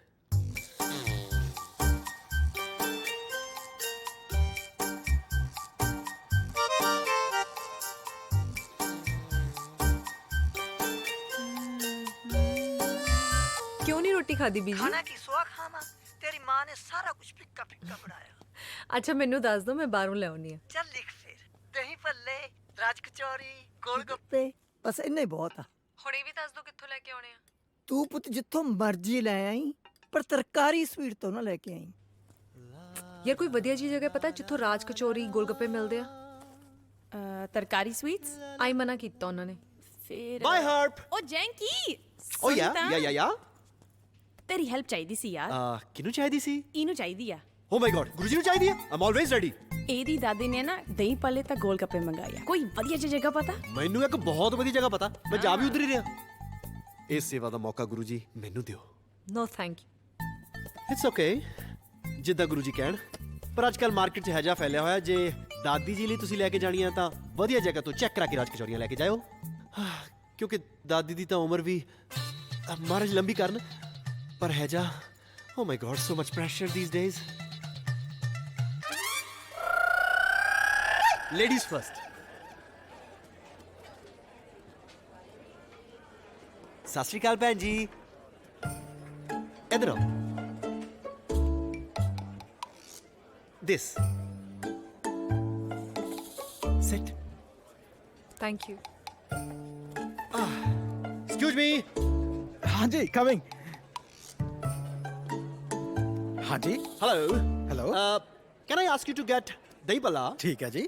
क्यों नहीं रोटी खादी बीजी? खाना की सुआ खाना, तेरी माँ ने सारा कुछ फिक्का फिक्का बनाया। अच्छा मैनू दस दो, मैं बाहरों ले आउनी आ। चल लिख फिर। दही भल्ले, राज कचौरी, गोलगप्पे, बस इन्ना ही बहुत आ। ਹੁਣੇ ਵੀ ਦੱਸ ਦੋ ਕਿੱਥੋਂ ਲੈ ਕੇ ਆਉਣੇ ਆ। ਤੂੰ ਪੁੱਤ ਜਿੱਥੋਂ ਮਰਜ਼ੀ ਲੈ ਆਈ, ਪਰ ਤਰਕਾਰੀ ਸਵੀਟ ਤੋਂ ਨਾ ਲੈ ਕੇ ਆਈ। ਯਾਰ ਕੋਈ ਵਧੀਆ ਜੀ ਜਗ੍ਹਾ ਪਤਾ ਜਿੱਥੋਂ ਰਾਜ ਕਚੌਰੀ ਗੋਲਗੱਪੇ ਮਿਲਦੇ ਆ? ਤਰਕਾਰੀ ਸਵੀਟਸ? ਆਈ ਮਨਾ ਕੀਤਾ ਉਹਨਾਂ ਨੇ। ਫਿਰ ਬਾਏ ਹਾਰਪ। ਓ ਜੈਂਕੀ, ਓ ਯਾ ਤੇਰੀ ਹੈਲਪ ਚਾਹੀਦੀ ਸੀ ਯਾਰ। ਕਿਹਨੂੰ ਚਾਹੀਦੀ ਸੀ? ਇਹਨੂੰ ਚਾਹੀਦੀ ਆ। ਓ ਮਾਈ ਗॉड, ਗੁਰੂ ਜੀ ਨੂੰ ਚਾਹੀਦੀ ਹੈ। ਆਮ ਆਲਵੇਜ਼ ਰੈਡੀ। ਇਹਦੀ ਦਾਦੀ ਨੇ ਨਾ ਦਹੀਂ ਪੱਲੇ ਤਾਂ ਗੋਲ ਗੱਪੇ ਮੰਗਾਇਆ। ਕੋਈ ਵਧੀਆ ਜਿਹੀ ਜਗ੍ਹਾ ਪਤਾ? ਮੈਨੂੰ ਇੱਕ ਬਹੁਤ ਵਧੀਆ ਜਗ੍ਹਾ ਪਤਾ, ਮੈਂ ਜਾ ਵੀ ਉਧਰ ਹੀ ਰਿਹਾ। ਇਸ ਸੇਵਾ ਦਾ ਮੌਕਾ ਗੁਰੂ ਜੀ ਮੈਨੂੰ ਦਿਓ। No thank you. It's okay, ਜਿੱਦਾਂ ਗੁਰੂ ਜੀ ਕਹਿਣ। ਪਰ ਅੱਜ ਕੱਲ ਮਾਰਕੀਟ 'ਚ ਹੈਜਾ ਫੈਲਿਆ ਹੋਇਆ, ਜੇ ਦਾਦੀ ਜੀ ਲਈ ਤੁਸੀਂ ਲੈ ਕੇ ਜਾਣੀਆਂ ਤਾਂ ਵਧੀਆ ਜਗ੍ਹਾ ਤੋਂ ਚੈੱਕ ਕਰਾ ਕੇ ਰਾਜ ਕਚੌਰੀਆਂ ਲੈ ਕੇ ਜਾਇਓ, ਕਿਉਂਕਿ ਦਾਦੀ ਦੀ ਤਾਂ ਉਮਰ ਵੀ ਮਹਾਰਾਜ ਲੰਬੀ ਕਰਨ। ਪਰ ਹੈਜਾ, oh my God, so much pressure these days. Ladies first. ਸਤਿ ਸ਼੍ਰੀ ਅਕਾਲ ਭੈਣ ਜੀ, ਇੱਧਰ ਆਓ। This. Sit. Thank you. Excuse me. हाँ जी, coming. हाँ जी. Hello. Hello. Can I ask you to get dahi bala? ठीक है जी.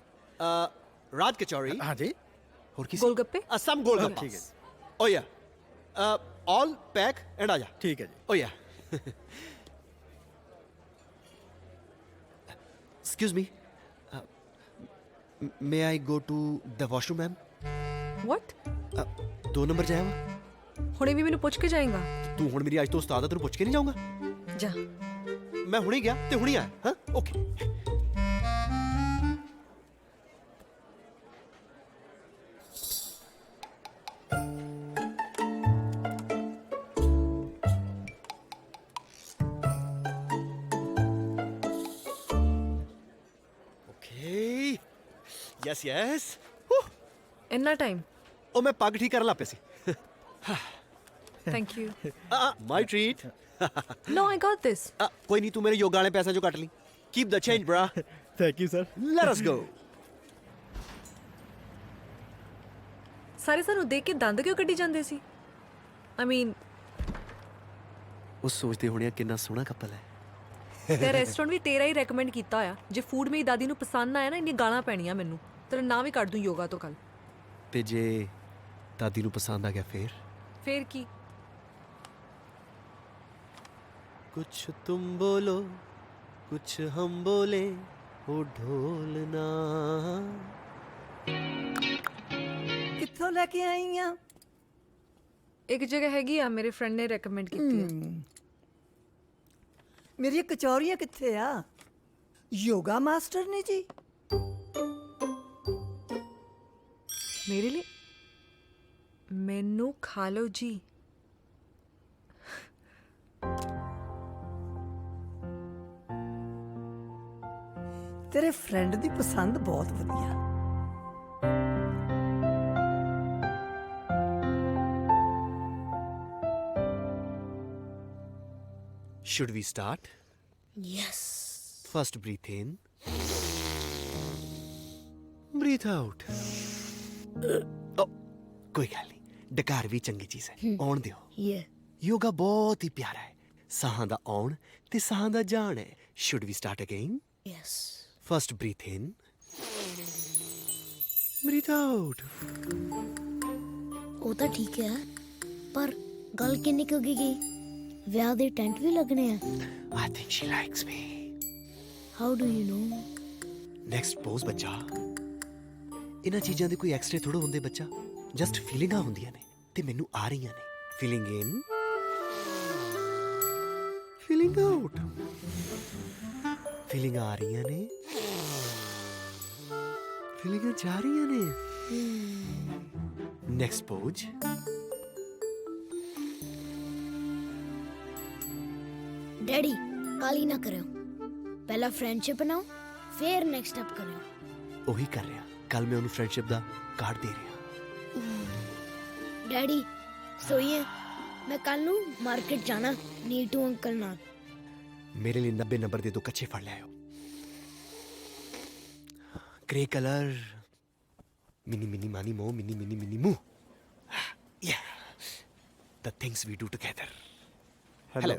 Raj kachori. हाँ जी. और किसी? गोलगप्पे? Some golgappas. ठीक है. Oh yeah. All pack and आजा. ठीक है जी. Oh yeah. Excuse me. May I go to the washroom, ma'am? What? 2 number ਜਾਇਆ ਵਾ। ਹੁਣੇ ਵੀ ਮੈਨੂੰ ਪੁੱਛ ਕੇ ਜਾਏਗਾ? ਤੂੰ ਹੁਣ ਮੇਰੀ ਅੱਜ ਤੋਂ ਉਸਤਾਦ ਆ, ਤੈਨੂੰ ਪੁੱਛ ਕੇ ਨਹੀਂ ਜਾਊਂਗਾ। ਜਾ। ਮੈਂ ਹੁਣੇ ਗਿਆ ਤੇ ਹੁਣੇ ਆਇਆ। ਹਾਂ ਓਕੇ। Okay, yes yes. ਇੰਨਾ ਟਾਈਮ? ਉਹ ਮੈਂ ਪੱਗ ਠੀਕ ਕਰਨ ਲੱਗ ਪਿਆ ਸੀ। Thank you. My treat. No, I got this. ਕੋਈ ਨਹੀਂ, ਤੂੰ ਮੇਰੇ ਯੋਗਾ ਵਾਲੇ ਪੈਸੇ ਚੋਂ ਕੱਟ ਲਈ। Keep the change bro. Thank you, sir. Let us go. ਸਾਰੇ ਸਾਨੂੰ ਦੇਖ ਕੇ ਦੰਦ ਕਿਉਂ ਕੱਢੀ ਜਾਂਦੇ ਸੀ? I mean, ਉਹ ਸੋਚਦੇ ਹੋਣੇ ਆ ਕਿੰਨਾ ਸੋਹਣਾ ਕਪਲ ਹੈ। ਤੇ ਰੈਸਟੋਰੈਂਟ ਵੀ ਤੇਰਾ ਹੀ ਰეკਮੈਂਡ ਕੀਤਾ ਆ। ਜੇ ਫੂਡ ਮੇਰੀ ਦਾਦੀ ਨੂੰ ਪਸੰਦ ਨਾ ਆਇਆ ਨਾ, ਇੰਨੀਆਂ ਗਾਲਾਂ ਪੈਣੀਆਂ ਮੈਨੂੰ। ਤੇਰਾ ਨਾਂ ਵੀ ਕੱਢ ਦੂੰ ਯੋਗਾ ਤੋਂ ਕੱਲ। ਤੇ ਜੇ ਦਾਦੀ ਨੂੰ ਪਸੰਦ ਆ ਗਿਆ ਫੇਰ ਕੀ? कुछ तुम बोलो कुछ हम बोले ओ ढोलना। ਕਿੱਥੋਂ ਲੈ ਕੇ ਆਈ ਆ? ਇੱਕ ਜਗ੍ਹਾ ਹੈਗੀ ਆ, ਮੇਰੇ ਫਰੈਂਡ ਨੇ ਰეკਮੈਂਡ ਕੀਤੀ ਆ। ਮੇਰੀਆਂ ਕਚੌਰੀਆਂ ਕਿੱਥੇ ਆ? ਯੋਗਾ ਮਾਸਟਰ ਨੇ ਜੀ। ਮੇਰੇ ਲਈ ਮੈਨੂੰ ਖਾ ਲਓ ਜੀ। ਤੇਰੇ ਫਰੈਂਡ ਦੀ ਪਸੰਦ ਬਹੁਤ ਵਧੀਆ। Should we start? Yes. First breathe in. Breathe out. Oh, कोई गल नहीं, डकार भी चंगी चीज है। आउण दियो। Yeah. योगा बहुत ही प्यारा है। ਸਾਹਾਂ ਦਾ ਆਉਣ ਤੇ ਸਾਹਾਂ ਦਾ ਜਾਣ ਹੈ। Should we start again? Yes. First breathe in. Breathe out. ਉਹ ਤਾਂ ਠੀਕ ਹੈ, ਪਰ ਗੱਲ ਕਿੰਨੀ ਕੁ ਗਈ? ਵਿਆਹ ਦੇ ਟੈਂਟ ਵੀ ਲੱਗਣੇ ਆ। I think she likes me. How do you know? Next pose ਬੱਚਾ। ਇਹਨਾਂ ਚੀਜ਼ਾਂ ਦੇ ਕੋਈ ਐਕਸਟਰੇ ਥੋੜ੍ਹਾ ਹੁੰਦੇ ਬੱਚਾ, ਜਸਟ ਫੀਲਿੰਗਾਂ ਹੁੰਦੀਆਂ ਨੇ ਤੇ ਮੈਨੂੰ ਆ ਰਹੀਆਂ ਨੇ। ਫੀਲਿੰਗ ਇਨ, ਫੀਲਿੰਗ ਆਊਟ। ਫੀਲਿੰਗਾਂ ਆ ਰਹੀਆਂ ਨੇ, ਫੀਲਿੰਗਾਂ ਜਾ ਰਹੀਆਂ ਨੇ। Next pose. ਡੈਡੀ ਕਾਲੀ ਨਾ ਕਰਿਓ, ਪਹਿਲਾਂ ਫਰੈਂਡਸ਼ਿਪ ਬਣਾਓ, ਫਿਰ ਨੈਕਸਟ ਸਟੈਪ ਕਰਿਓ। ਉਹੀ ਕਰ ਰਿਹਾ। ਕੱਲ ਮੈਂ ਉਹਨੂੰ ਫਰੈਂਡਸ਼ਿਪ ਦਾ ਕਾਰਡ ਦੇ ਰਿਹਾ। ਡੈਡੀ ਸੋਈਏ, ਮੈਂ ਕੱਲ ਨੂੰ ਮਾਰਕੀਟ ਜਾਣਾ ਨੀਟੂ ਅੰਕਲ ਨਾਲ। ਮੇਰੇ ਲਈ 90 ਨੰਬਰ ਦੇ ਦੋ ਕੱਚੇ ਫੜ ਲਿਆਓ। Grey colour, mini mini mani mo, mini mini mini moo. Yeah, the things we do together. Hello.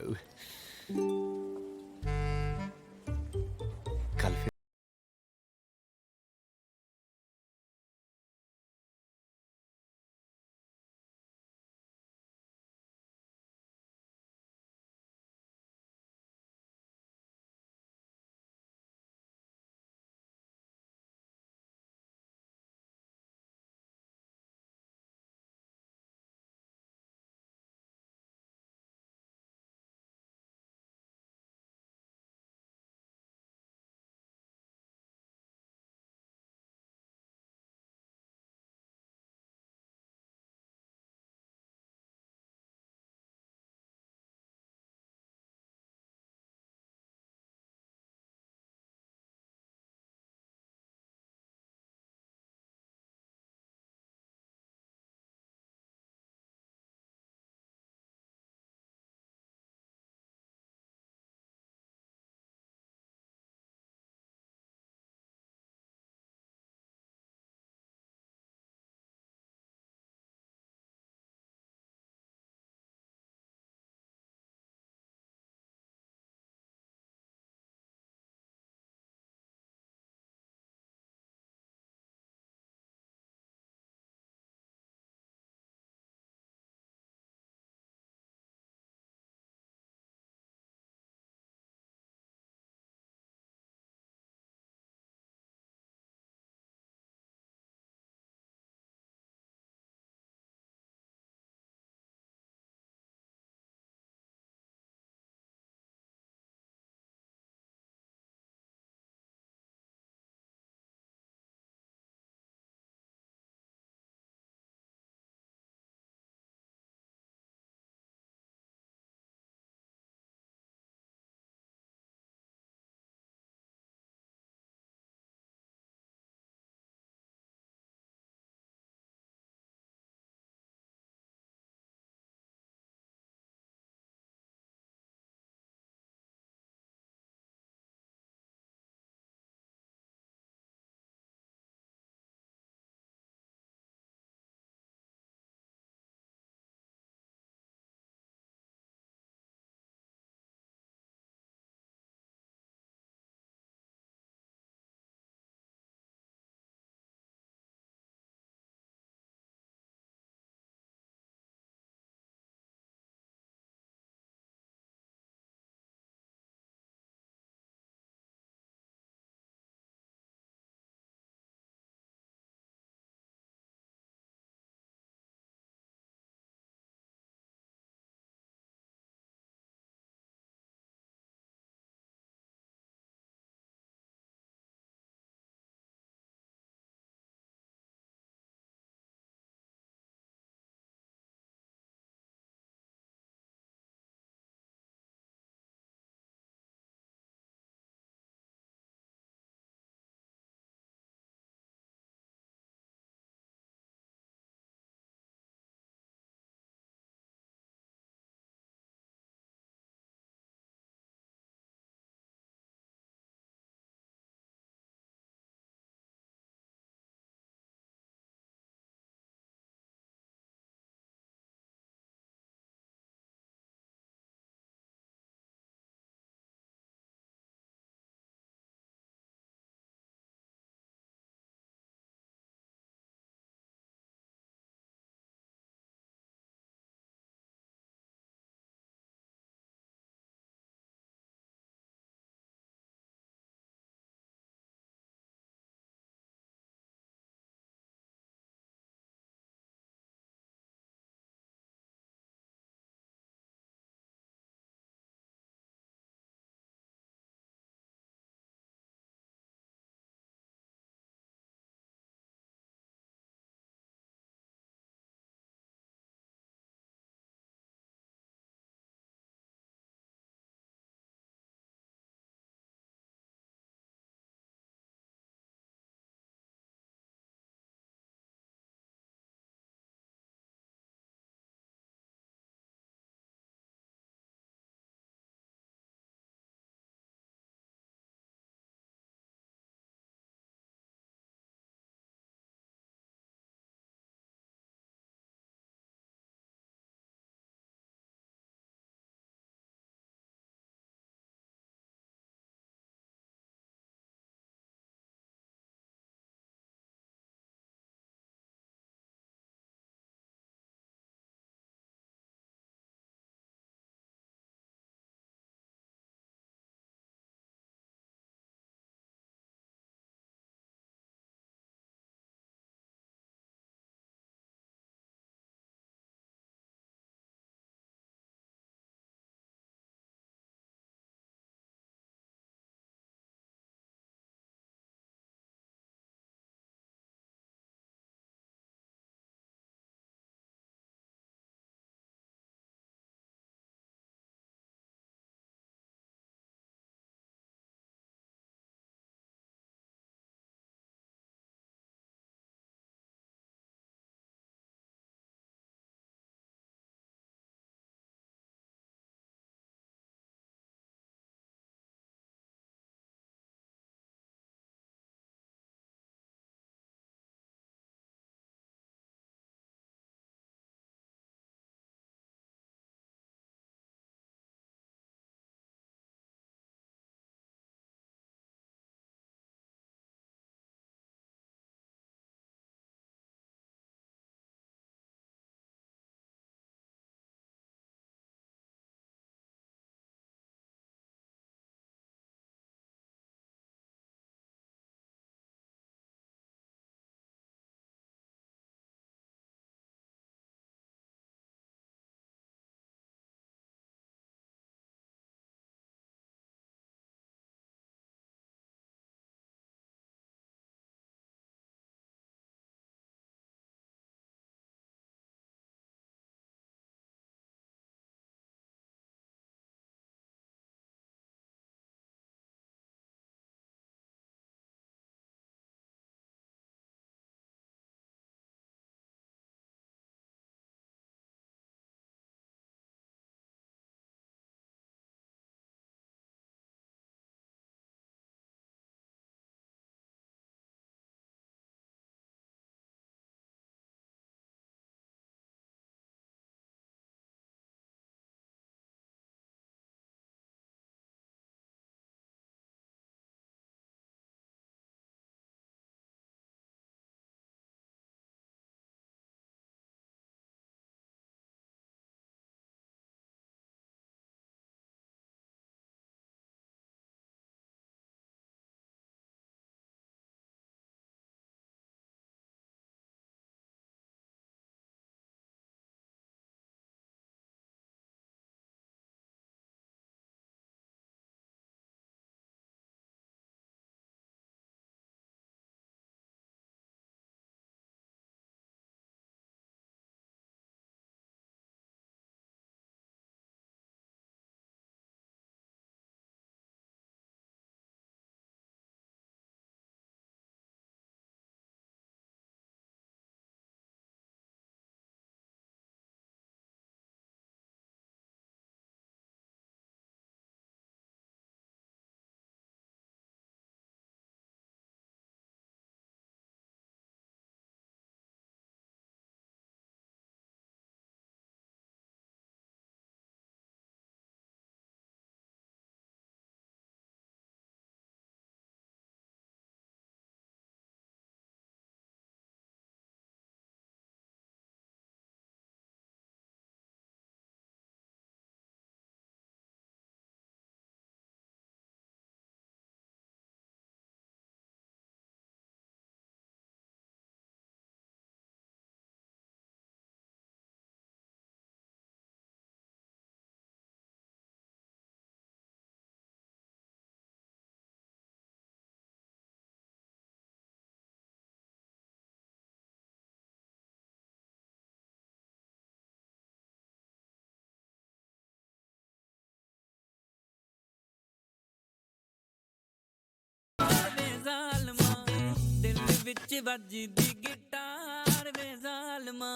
ਵਿੱਚ ਵੱਜਦੀ ਗਿਟਾਰ ਵੇ ਜ਼ਾਲਮਾ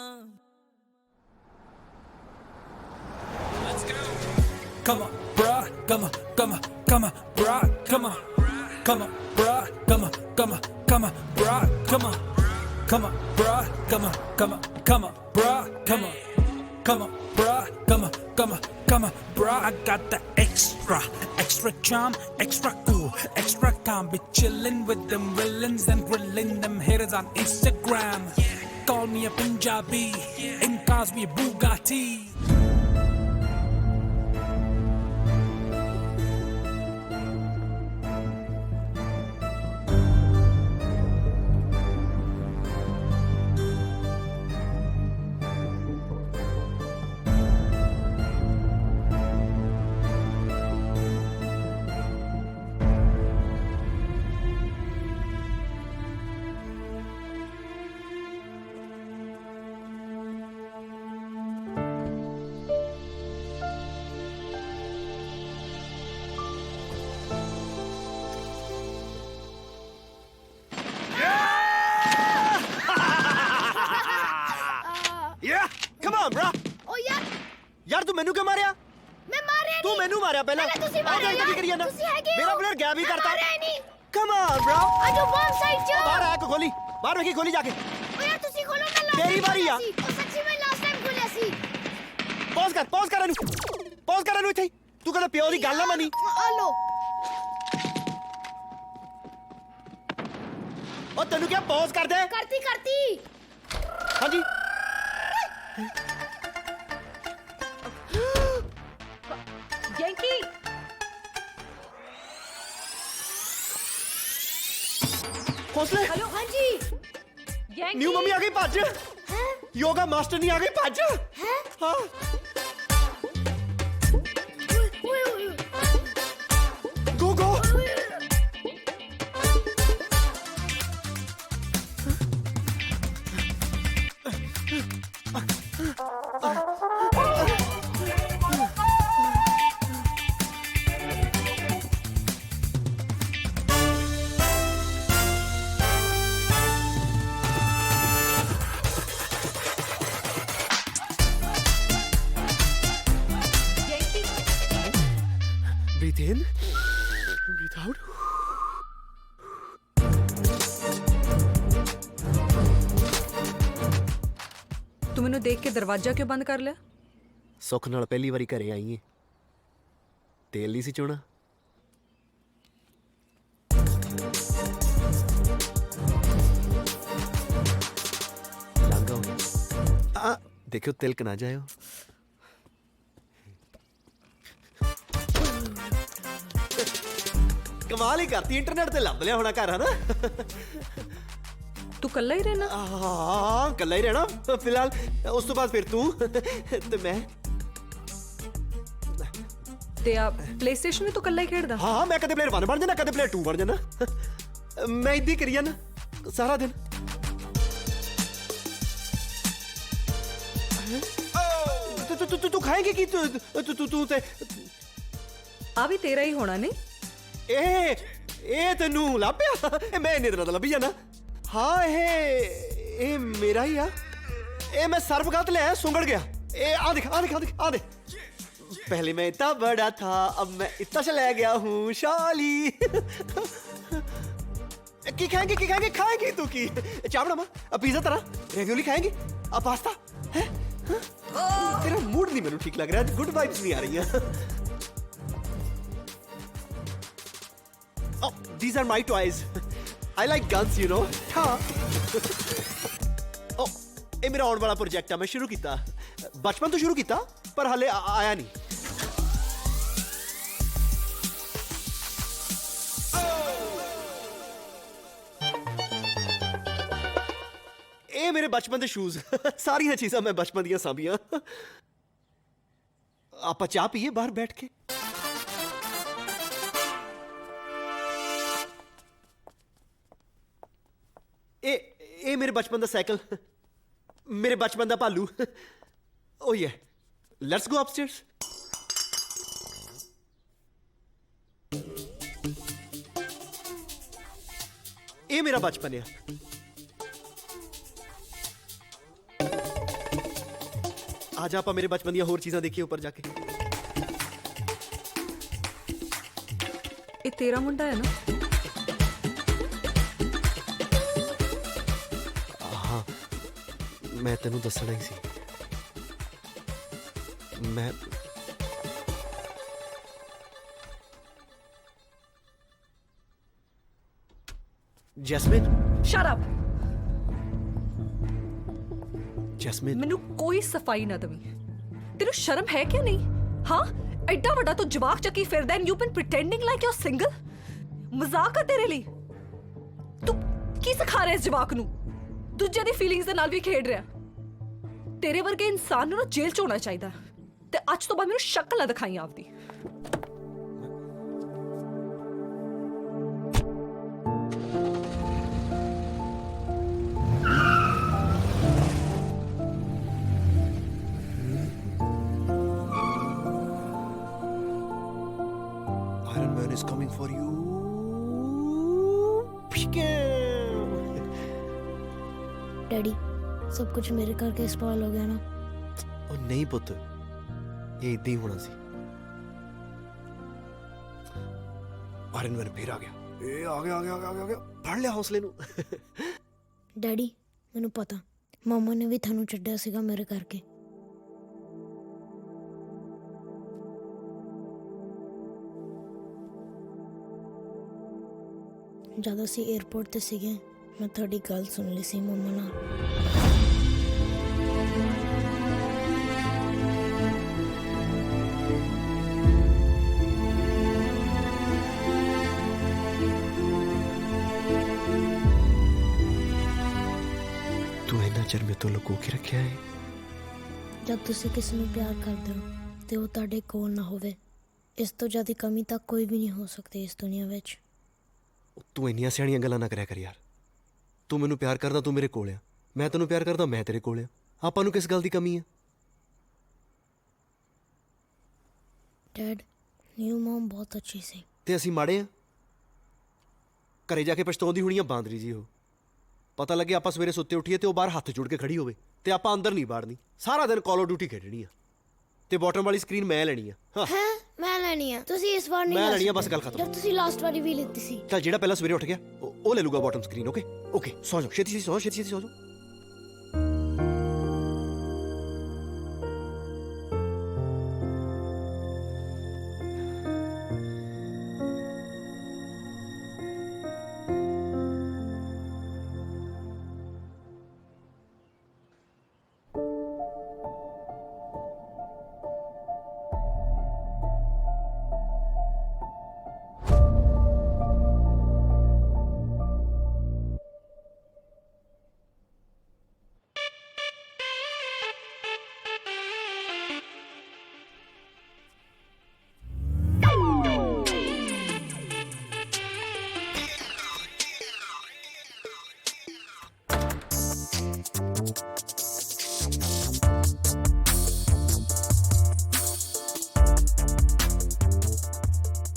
Let's go Come on bruh come on come on come on bruh come on come on bruh come on come on come on bruh come on come on bruh come on come on come on bruh come on come on bruh come on come on come on bruh I got the extra charm extra cool extra calm be chillin' with them villains and grilling them haters on Instagram call me a Punjabi in cars we Bugatti Yeah, come on, bro. ओ यार यार तू मैनू क्यों मारिया? मैं मारे तू मैनू मारिया पहले ਤੁਸੀਂ ਮਾਰਿਆ ਆਹ ਦੇਖ ਕੀ ਕਰੀ ਜਾਂਦਾ ਮੇਰਾ ਪਲੇਅਰ ਗੈਪ ਹੀ ਕਰਤਾ Come on, bro. I do bomb side jump. ਬਾਹਰ ਆ ਕੇ ਖੋਲੀ ਬਾਹਰ ਵੇਖੀ ਖੋਲੀ ਜਾ ਕੇ ओ यार ਤੁਸੀਂ ਖੋਲੋ ਮੈਂ ਲਾਸਟ ਤੇਰੀ ਵਾਰੀ ਆ। ਉਹ ਸੱਚੀ ਮੈਂ ਲਾਸਟ ਟਾਈਮ ਖੋਲਿਆ ਸੀ ਪੌਜ਼ ਕਰ ਇਹਨੂੰ ਇੱਥੇ ਹੀ। ਤੂੰ ਕਹਿੰਦਾ ਪਿਓ ਦੀ ਗੱਲ ਨਾ ਮੰਨੀ ਆ ਲੋ ਉਹ ਤੈਨੂੰ ਕਿਹਾ ਪੌਜ਼ ਕਰ ਦੇ ਕਰਤੀ ਹਾਂਜੀ Yankee ਹੌਸਲੇ हेलो हाँ जी Yankee ਨਿਊ ਮੰਮੀ ਆ ਗਈ ਭੱਜ ਯੋਗਾ ਮਾਸਟਰ ਨਹੀਂ ਆ ਗਈ ਭੱਜ ਹਾਂ ਗੋ ਗੋ Breathe in, breathe out. ਤੂੰ ਮੈਨੂੰ ਦੇਖ ਕੇ ਦਰਵਾਜ਼ਾ ਕਿਉਂ ਬੰਦ ਕਰ ਲਿਆ ਸੁੱਖ ਨਾਲ ਪਹਿਲੀ ਵਾਰੀ ਘਰੇ ਆਈ ਏ ਤੇਲ ਨਹੀਂ ਸੀ ਚੋਣਾ ਲੰਘੋ ਆ ਦੇਖਿਓ ਤਿਲਕ ਨਾ ਜਾਇਓ ਕਮਾਲ ਹੀ ਕਰਤੀ ਇੰਟਰਨੈਟ ਤੇ ਲੱਭ ਲਿਆ ਹੋਣਾ ਘਰ ਹਨਾ ਤੂੰ ਕੱਲਾ ਹੀ ਰਹਿਣਾ ਹਾਂ ਕੱਲਾ ਹੀ ਰਹਿਣਾ ਫਿਲਹਾਲ ਉਸ ਤੋਂ ਬਾਅਦ ਫਿਰ ਤੂੰ ਤੇ ਮੈਂ ਤੇ ਆ ਪਲੇਸਟੇਸ਼ਨ ਵੀ ਤੂੰ ਕੱਲਾ ਹੀ ਖੇਡਦਾ ਹਾਂ ਮੈਂ ਕਦੇ ਪਲੇਅਰ 1 ਬਣ ਜਾਣਾ ਕਦੇ ਪਲੇਅਰ 2 ਬਣ ਜਾਣਾ ਮੈਂ ਇੱਦੀ ਕਰੀ ਜਾਣਾ ਸਾਰਾ ਦਿਨ ਤੂੰ ਖਾਏਂਗੇ ਕੀ ਤੂੰ ਤੇ ਆ ਵੀ ਤੇਰਾ ਹੀ ਹੋਣਾ ਨਹੀਂ ਇਹ ਤੈਨੂੰ ਲੱਭਿਆ ਮੈਂ ਇੰਨੇ ਦਿਨਾਂ ਦਾ ਲੱਭੀ ਜਾਣਾ ਹਾਂ ਇਹ ਮੇਰਾ ਹੀ ਆ ਇਹ ਮੈਂ ਸਰਫ ਗਲਤ ਲਿਆ ਸੁੰਗੜ ਗਿਆ ਇਹ ਆ ਦੇਖ पहले मैं इतना बड़ा था अब मैं इतना चला गया हूँ शाली की खाएंगे तू की चावड़ा मा पिज्जा तरह रेवियोली खाएंगे अब पास्ता है तेरा मूड नहीं मैंने ठीक लग रहा है गुड वाइब्स नहीं आ रही हैं oh these are my toys I like guns you know हाँ oh ਇਹ ਮੇਰਾ ਆਉਣ ਵਾਲਾ ਪ੍ਰੋਜੈਕਟ ਆ ਮੈਂ ਸ਼ੁਰੂ ਕੀਤਾ ਬਚਪਨ ਤੋਂ ਸ਼ੁਰੂ ਕੀਤਾ ਪਰ ਹਾਲੇ ਆਇਆ ਨਹੀਂ ਇਹ ਮੇਰੇ ਬਚਪਨ ਦੇ ਸ਼ੂਜ਼ ਸਾਰੀਆਂ ਚੀਜ਼ਾਂ ਮੈਂ ਬਚਪਨ ਦੀਆਂ ਸਾਂਭੀਆਂ ਆਪਾਂ ਚਾਹ ਪੀਏ ਬਾਹਰ ਬੈਠ ਕੇ ਇਹ ਮੇਰੇ ਬਚਪਨ ਦਾ ਸਾਈਕਲ ਮੇਰੇ ਬਚਪਨ ਦਾ ਭਾਲੂ ਓ ਯੇ ਲੈਟਸ ਗੋ ਅਪਸਟੇਅਰਸ ਇਹ ਮੇਰਾ ਬਚਪਨ ਹੈ आज आप मेरे बचपन दी होर चीज़ां देखिए ऊपर जाके। ये तेरा मुंडा है ना? हाँ, मैं तेनू दसना ही सी। मैं जैस्मिन। Shut up! जैस्मिन। ਮੈਨੂੰ ਕੋਈ ਸਫਾਈ ਨਾ ਦਵੀ। ਤੈਨੂੰ ਸ਼ਰਮ ਹੈ ਕਿ ਨਹੀਂ? ਹਾਂ, ਐਡਾ ਵੱਡਾ ਤੂੰ ਜਵਾਕ ਚੱਕੀ ਫਿਰਦਾ and you been pretending like you are single. ਮਜ਼ਾਕ ਆ ਤੇਰੇ ਲਈ। ਤੂੰ ਕੀ ਸਿਖਾ ਰਿਹਾ ਇਸ ਜਵਾਕ ਨੂੰ? ਦੂਜੇ ਦੀ ਫੀਲਿੰਗਸ ਦੇ ਨਾਲ ਵੀ ਖੇਡ ਰਿਹਾ। ਤੇਰੇ ਵਰਗੇ ਇਨਸਾਨ ਨੂੰ ਨਾ ਜੇਲ੍ਹ 'ਚ ਹੋਣਾ ਚਾਹੀਦਾ ਤੇ ਅੱਜ ਤੋਂ ਬਾਅਦ ਮੈਨੂੰ ਸ਼ਕਲ ਨਾ ਦਿਖਾਈ ਆਪਦੀ। Iron Man is coming for you. Daddy, सब कुछ मेरे करके स्पॉइल हो गया ना। ओ नहीं पुत, ये इदां ही होना सी। आयरन मैन फिर आ गया। ए आ गया आ गया आ गया आ गया। फड़ लिया हौसले नू। डैडी, मैनू पता मामा ने भी थानू छड्डिया सीगा मेरे करके। जद असीं एयरपोर्ट ते सीगे, मैं थोड़ी गल सुन ली सी मम्मा नाल। तू इन्ना चिर मेरे तो लुको के रखिया है। जब तुसी किसी नू प्यार करदे हो ते वो तुहाडे कोल ना होवे, इस तो ज़्यादा कमी तां कोई भी नहीं हो सकती इस दुनिया विच। तू इन्नियां सियाणियां गल्लां ना करया कर यार। तू मैनू प्यार करदा, तू मेरे कोल आ। मैं तैनू प्यार करदा, मैं तेरे कोल आ। आपां नू किस गल दी कमी है? डैड, न्यू मॉम बहुत अच्छी सी। ते असीं माड़े आ? घरे जाके पछताउंदी होनी आ बांदरी जी हो। पता लगे आपां सवेरे सुत्ते उठीए ते ओह बाहर हत्थ जुड़ के खड़ी होवे ते आपां अंदर नहीं बाड़नी। सारा दिन कॉल ऑफ ड्यूटी खेडनी आ ते बॉटम वाली स्क्रीन मैं लैनी आ। हाँ, हैं? मैं लैनी आ। तुसी इस बार नहीं मैं लै लैनी आ, सकदे। बस गल खत्म। जब तुसी लास्ट वाली भी लेती सी। चल जेड़ा पहला सवेरे उठ गया ओ ले लूगा बॉटम स्क्रीन। ओके ओके, सो जाओ छेती छेती सो जाओ, छेती छेती सो जाओ।